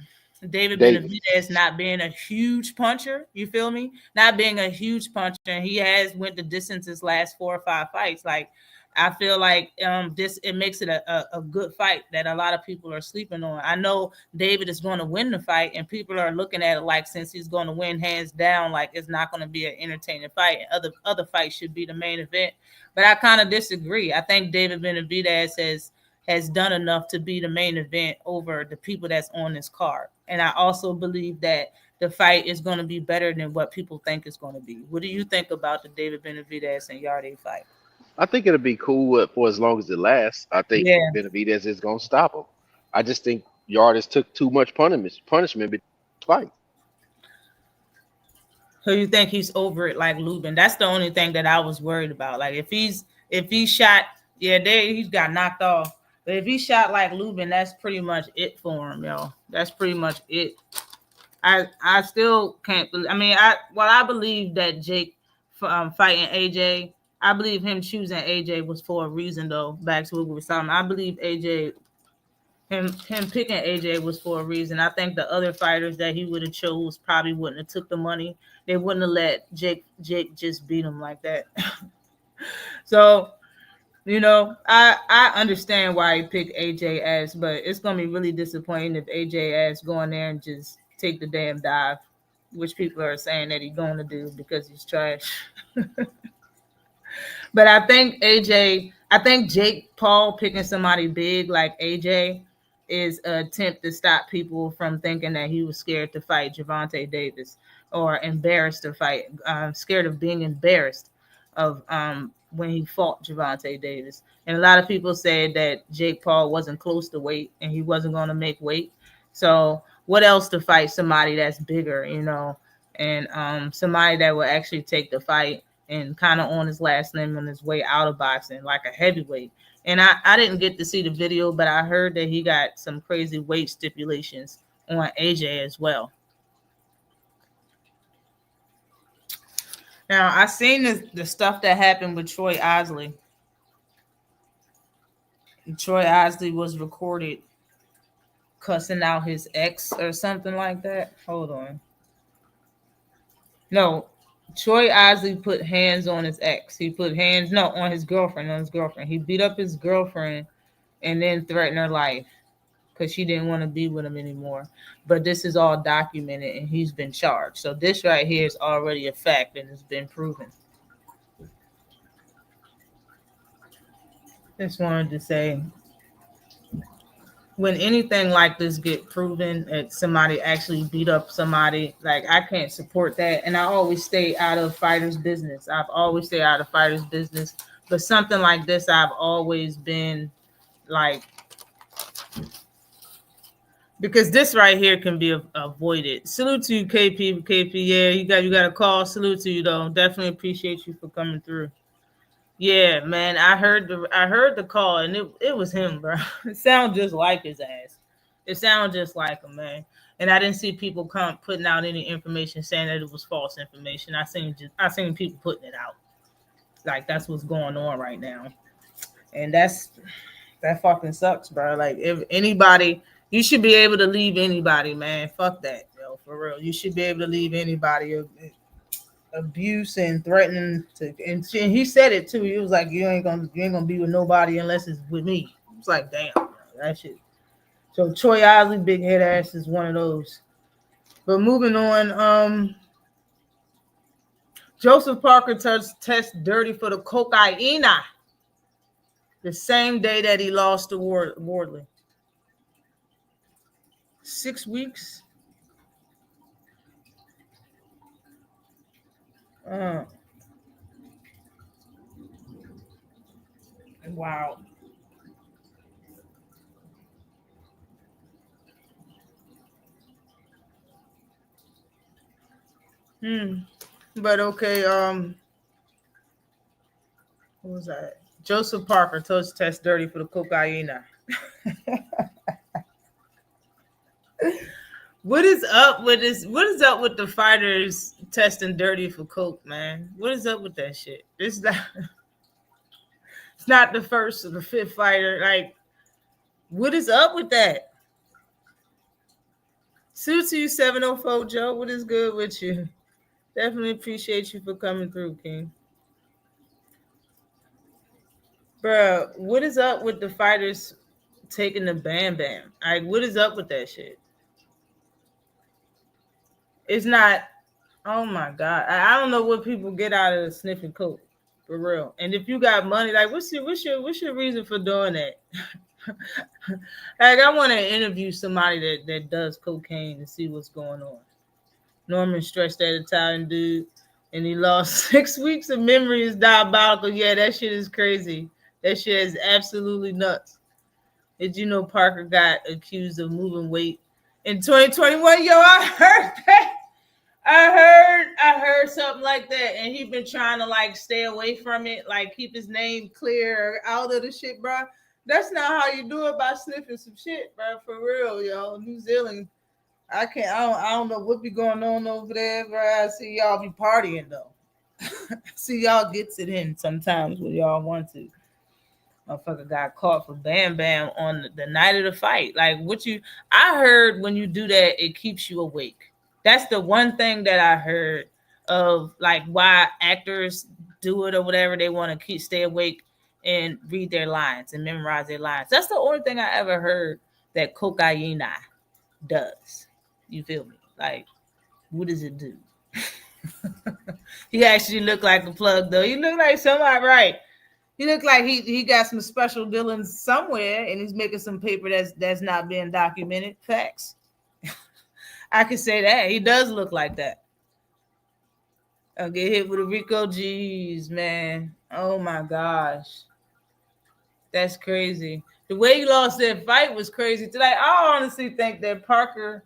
David David. Benavidez not being a huge puncher, you feel me? Not being a huge puncher, and he has went the distance his last 4 or 5 fights. Like I feel like this it makes it a good fight that a lot of people are sleeping on. I know David is going to win the fight, and people are looking at it like since he's going to win hands down, like it's not going to be an entertaining fight. Other fights should be the main event, but I kind of disagree. I think David Benavidez has done enough to be the main event over the people that's on this card, and I also believe that the fight is going to be better than what people think it's going to be. What do you think about the David Benavidez and Yarde fight? I think it'll be cool for as long as it lasts. I think Yeah. Benavidez is gonna stop him. I just think Yardis took too much punishment fight. So you think he's over it like Lubin? That's the only thing that I was worried about. Like if he shot, yeah, there he's got knocked off. But if he shot like Lubin, that's pretty much it for him, yo. That's pretty much it. I still can't believe. I mean, I believe that Jake fighting AJ. I believe him choosing AJ was for a reason, though. Back to what we were talking. I believe AJ him picking AJ was for a reason. I think the other fighters that he would have chose probably wouldn't have took the money. They wouldn't have let Jake just beat him like that. So I understand why he picked AJ as, but it's gonna be really disappointing if AJ as go in there and just take the damn dive, which people are saying that he's going to do because he's trash. But I think Jake Paul picking somebody big like AJ is an attempt to stop people from thinking that he was scared to fight Javante Davis or embarrassed to fight, scared of being embarrassed of when he fought Javante Davis. And a lot of people said that Jake Paul wasn't close to weight and he wasn't going to make weight. So what else to fight somebody that's bigger, and somebody that will actually take the fight and kind of on his last limb on his way out of boxing, like a heavyweight. And I didn't get to see the video, but I heard that he got some crazy weight stipulations on AJ as well. Now, I seen the stuff that happened with Troy Osley. Troy Osley was recorded cussing out his ex or something like that. Hold on. No, Troy Osley put hands on his ex. He put hands, no, on his girlfriend. On his girlfriend. He beat up his girlfriend and then threatened her life because she didn't want to be with him anymore. But this is all documented and he's been charged. So this right here is already a fact and it's been proven. Just wanted to say, when anything like this get proven that somebody actually beat up somebody, like, I can't support that. And I always stay out of fighters' business. I've always stayed out of fighters' business. But something like this, I've always been like, because this right here can be avoided. Salute to you, KP. KP, yeah, you got a call. Salute to you, though. Definitely appreciate you for coming through. Yeah, man, I heard the call and it was him, bro. It sounds just like his ass. It sounds just like him, man. And I didn't see people putting out any information saying that it was false information. I seen people putting it out. Like, that's what's going on right now. And that fucking sucks, bro. Like, if anybody, you should be able to leave anybody, man. Fuck that, yo, for real. You should be able to leave anybody. Abuse and threatening to, and he said it too. He was like, you ain't gonna be with nobody unless it's with me. It's like, damn, bro, that shit. So Troy Osley, big head ass, is one of those. But moving on, Joseph Parker test dirty for the cocaine the same day that he lost to Wardley. 6 weeks. Wow. But okay, what was that? Joseph Parker test dirty for the cocaine. What is up with this? What is up with the fighters testing dirty for coke, man? What is up with that shit? It's not the first or the fifth fighter. Like, what is up with that? Sue to you, 704 Joe. What is good with you? Definitely appreciate you for coming through, King. Bro, what is up with the fighters taking the bam bam? Like, what is up with that shit? It's not. Oh my god, I don't know what people get out of sniffing coke, for real. And if you got money, like, what's your reason for doing that? Like, I want to interview somebody that does cocaine to see what's going on. Norman stretched that Italian dude, and he lost 6 weeks of memory. Is diabolical. Yeah, that shit is crazy. That shit is absolutely nuts. Did you know Parker got accused of moving weight in 2021? Yo, I heard that. I heard something like that, and he been trying to, like, stay away from it, like, keep his name clear out of the shit, bro. That's not how you do it, by sniffing some shit, bro. For real, yo. New Zealand, I don't know what be going on over there, bro. I see y'all be partying though. See y'all gets it in sometimes when y'all want to. Motherfucker got caught for bam bam on the night of the fight. Like, I heard when you do that, it keeps you awake. That's the one thing that I heard of, like, why actors do it or whatever. They want to stay awake and read their lines and memorize their lines. That's the only thing I ever heard that cocaine does. You feel me? Like, what does it do? He actually looked like a plug, though. He looked like somebody, right? He looked like he got some special dealings somewhere, and he's making some paper that's not being documented. Facts. I can say that. He does look like that. I'll get hit with a Rico. Jeez, man. Oh, my gosh. That's crazy. The way he lost that fight was crazy. Like, I honestly think that Parker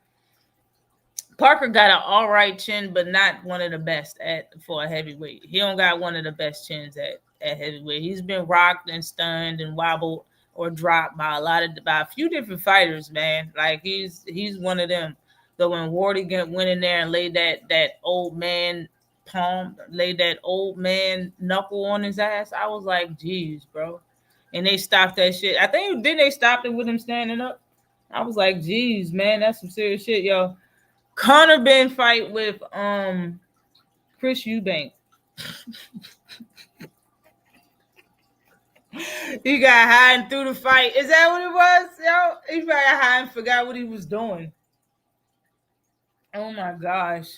Parker got an all right chin, but not one of the best at for a heavyweight. He don't got one of the best chins at heavyweight. He's been rocked and stunned and wobbled or dropped by a few different fighters, man. Like he's one of them. So when Wardy went in there and laid that old man laid that old man knuckle on his ass, I was like, geez, bro. And they stopped that shit. I think didn't they stop it with him standing up? I was like, geez, man, that's some serious shit, yo. Korner been fight with Chris Eubank. He got high and through the fight. Is that what it was? Yo, he probably got high and forgot what he was doing. Oh my gosh.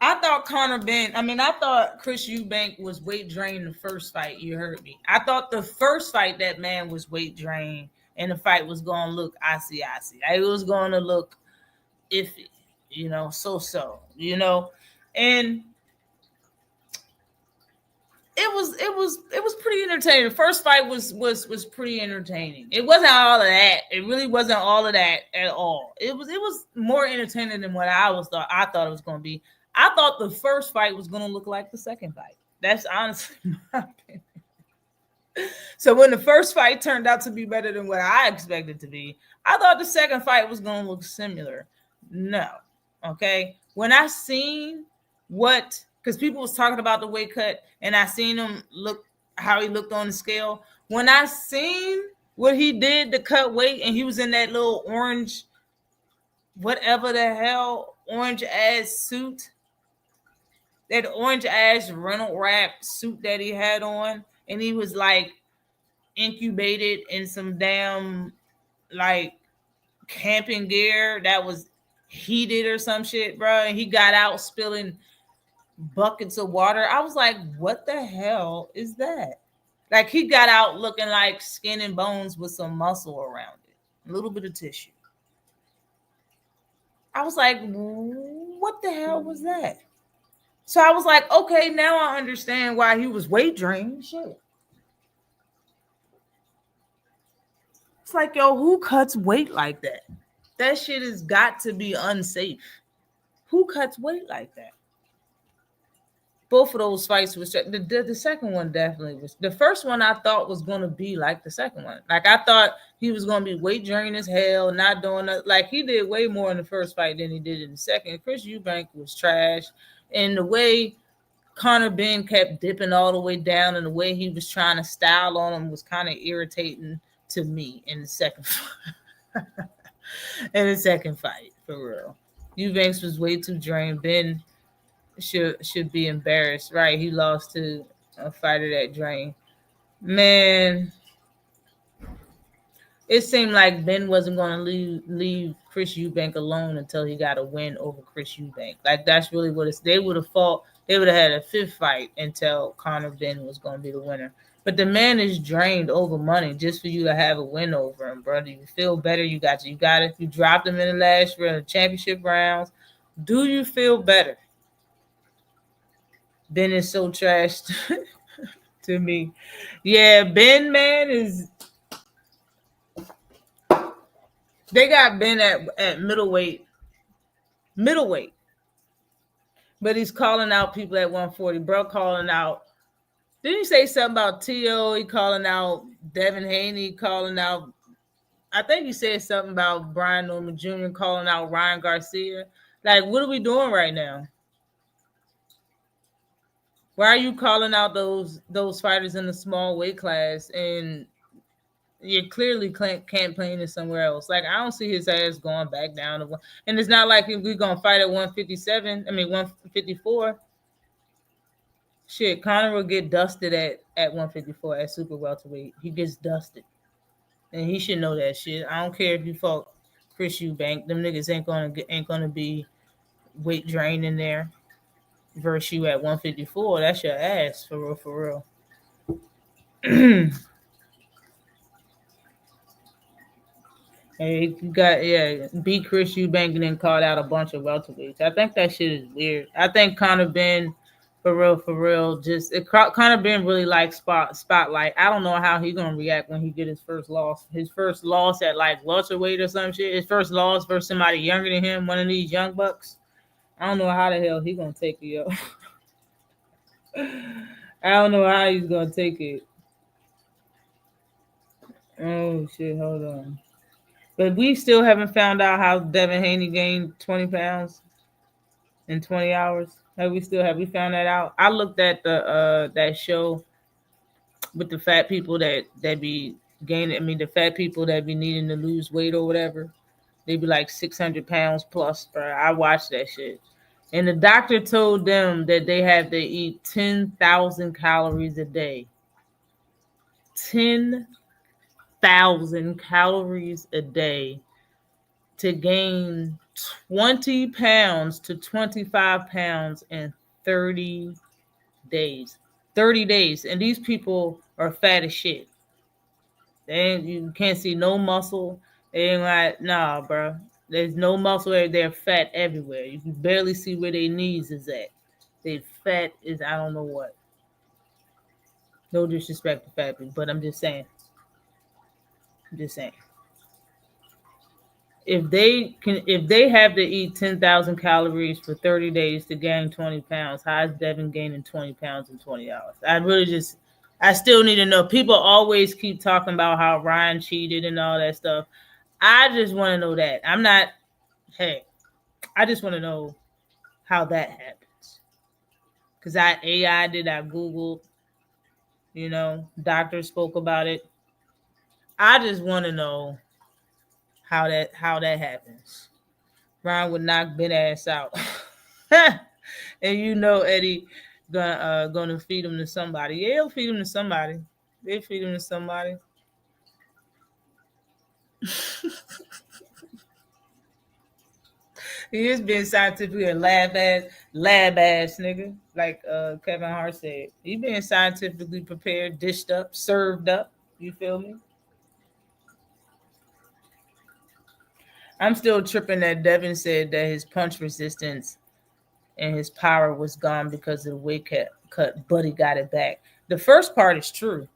I thought I thought Chris Eubank was weight drained the first fight. You heard me. I thought the first fight that man was weight drained and the fight was going to look icy. It was going to look iffy, so, and it was pretty entertaining. The first fight was pretty entertaining. It wasn't all of that. It really wasn't all of that at all. It was more entertaining than what I thought it was going to be. I thought the first fight was going to look like the second fight. That's honestly my opinion. So when the first fight turned out to be better than what I expected to be, I thought the second fight was going to look similar. No. Okay. When I seen because people was talking about the weight cut and I seen him how he looked on the scale. When I seen what he did to cut weight and he was in that little orange, whatever the hell, orange ass suit, that orange ass rental wrap suit that he had on, and he was like incubated in some damn like camping gear that was heated or some shit, bro. And he got out spilling buckets of water. I was like, what the hell is that? Like he got out looking like skin and bones with some muscle around it, a little bit of tissue. I was like, what the hell was that? So I was like, okay, now I understand why he was weight drained. Shit. It's like, yo, who cuts weight like that? That shit has got to be unsafe. Who cuts weight like that? Both of those fights was the second one definitely was. The first one I thought was going to be like the second one. Like I thought he was going to be weight drained as hell, not doing that. Like he did way more in the first fight than he did in the second. Chris Eubank was trash, and the way Conor Ben kept dipping all the way down, and the way he was trying to style on him was kind of irritating to me in the second fight. In the second fight, for real. Eubanks was way too drained. Ben should be embarrassed, right? He lost to a fighter that drained. Man, it seemed like Ben wasn't going to leave Chris Eubank alone until he got a win over Chris Eubank. Like that's really what they would have fought. They would have had a fifth fight until Conor Ben was going to be the winner. But the man is drained over money just for you to have a win over him, brother. You feel better. You got it. You dropped him in the last round of championship rounds. Do you feel better? Ben is so trashed to me. Yeah, Ben, man, is. They got Ben at middleweight. But he's calling out people at 140. Bro calling out. Didn't he say something about T.O.? He calling out Devin Haney, calling out. I think he said something about Brian Norman Jr. calling out Ryan Garcia. Like, what are we doing right now? Why are you calling out those fighters in the small weight class and you're clearly campaigning somewhere else? Like, I don't see his ass going back down to one. And it's not like we're going to fight at 154. Shit, Conor will get dusted at 154 at super welterweight. He gets dusted. And he should know that shit. I don't care if you fought Chris Eubank. Them niggas ain't gonna be weight drained in there versus you at 154. That's your ass, for real. Hey, you got beat Chris Eubank and then called out a bunch of welterweights. I think that shit is weird. I think Conor Ben For real. Just it kind of been really like spotlight. I don't know how he gonna react when he get his first loss. His first loss at like welterweight or some shit. His first loss versus somebody younger than him, one of these young bucks. I don't know how the hell he gonna take it, yo. I don't know how he's gonna take it. Oh shit, hold on. But we still haven't found out how Devin Haney gained 20 pounds in 20 hours. Have we found that out? I looked at the that show with the fat people that be gaining. I mean, the fat people that be needing to lose weight or whatever. They be like 600 pounds plus, bro. I watched that shit. And the doctor told them that they have to eat 10,000 calories a day. 10,000 calories a day to gain 20 pounds to 25 pounds in 30 days. 30 days. And these people are fat as shit. You can't see no muscle. They ain't like, nah, bro. There's no muscle there. They're fat everywhere. You can barely see where their knees is at. They fat is I don't know what. No disrespect to fat people, but I'm just saying. I'm just saying. If they have to eat 10,000 calories for 30 days to gain 20 pounds, how is Devin gaining 20 pounds in 20 hours? I still need to know. People always keep talking about how Ryan cheated and all that stuff. I just want to know that. Hey, I just want to know how that happens. Because I did, I Googled, doctors spoke about it. I just want to know how that happens. Ryan would knock Ben ass out. And Eddie gonna feed him to somebody. Yeah, he'll feed him to somebody. They feed him to somebody. He is being scientifically a lab ass nigga, like Kevin Hart said. He being scientifically prepared, dished up, served up. You feel me? I'm still tripping that Devin said that his punch resistance and his power was gone because of the weight cut, but he got it back. The first part is true.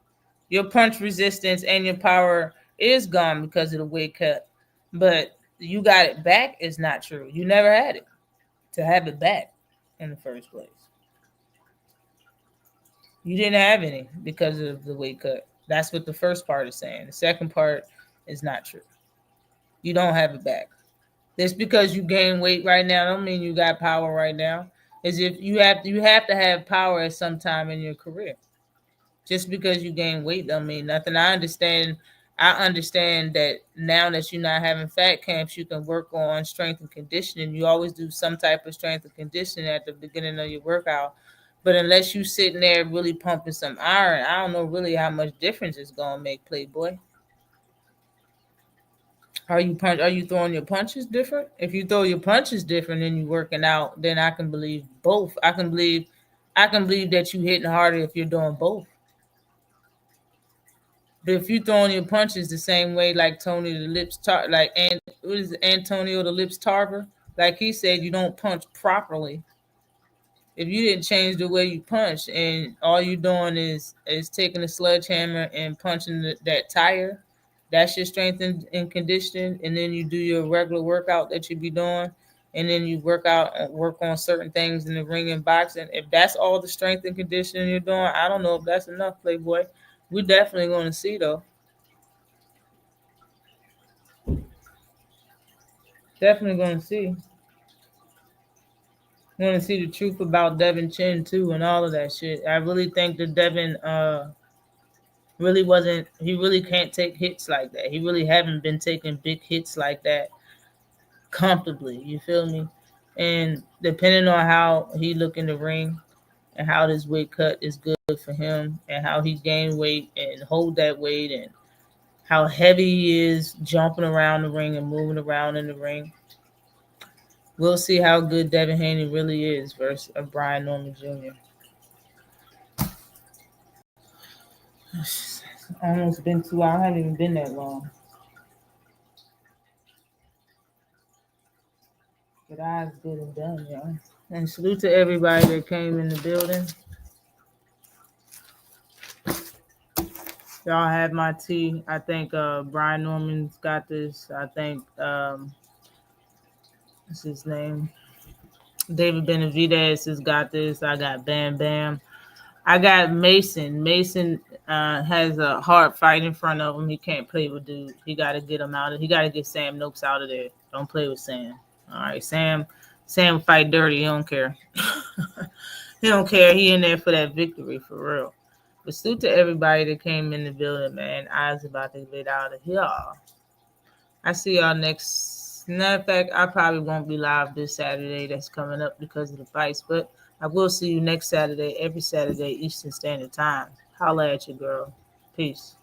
Your punch resistance and your power is gone because of the weight cut, but you got it back is not true. You never had it to have it back in the first place. You didn't have any because of the weight cut. That's what the first part is saying. The second part is not true. You don't have it back. Just because you gain weight right now don't mean you got power right now. As if you have to have power at some time in your career. Just because you gain weight don't mean nothing. I understand that now that you're not having fat camps, you can work on strength and conditioning. You always do some type of strength and conditioning at the beginning of your workout. But unless you sitting there really pumping some iron, I don't know really how much difference it's gonna make, Playboy. Are you throwing your punches different? If you throw your punches different and you working out, then I can believe both. I can believe that you hitting harder if you're doing both. But if you throwing your punches the same way like Tony the Lips like and what is it, Antonio the Lips Tarver, like he said, you don't punch properly. If you didn't change the way you punch and all you doing is taking a sledgehammer and punching that tire, that's your strength and conditioning, and then you do your regular workout that you be doing, and then you work on certain things in the ring and boxing. If that's all the strength and conditioning you're doing, I don't know if that's enough, Playboy. We're definitely going to see though. Definitely going to see. Want to see the truth about Devin Chin too and all of that shit. I really think that Devin really wasn't. He really can't take hits like that. He really haven't been taking big hits like that comfortably. You feel me? And depending on how he look in the ring and how this weight cut is good for him and how he gain weight and hold that weight and how heavy he is jumping around the ring and moving around in the ring. We'll see how good Devin Haney really is versus Brian Norman Jr. It's almost been 2 hours. I haven't even been that long. But I was good and done, y'all. And salute to everybody that came in the building. Y'all have my tea. I think Brian Norman's got this. I think what's his name? David Benavidez has got this. I got Bam Bam. I got Mason. Mason has a hard fight in front of him. He can't play with dude. He got to get him out of. He got to get Sam Noakes out of there. Don't play with Sam. All right, Sam. Sam fight dirty. He don't care. He don't care. He in there for that victory for real. But salute to everybody that came in the building, man. I was about to get out of here. I see y'all next. Matter of fact, I probably won't be live this Saturday. That's coming up because of the fights, but I will see you next Saturday, every Saturday Eastern Standard Time. Holla at you, girl. Peace.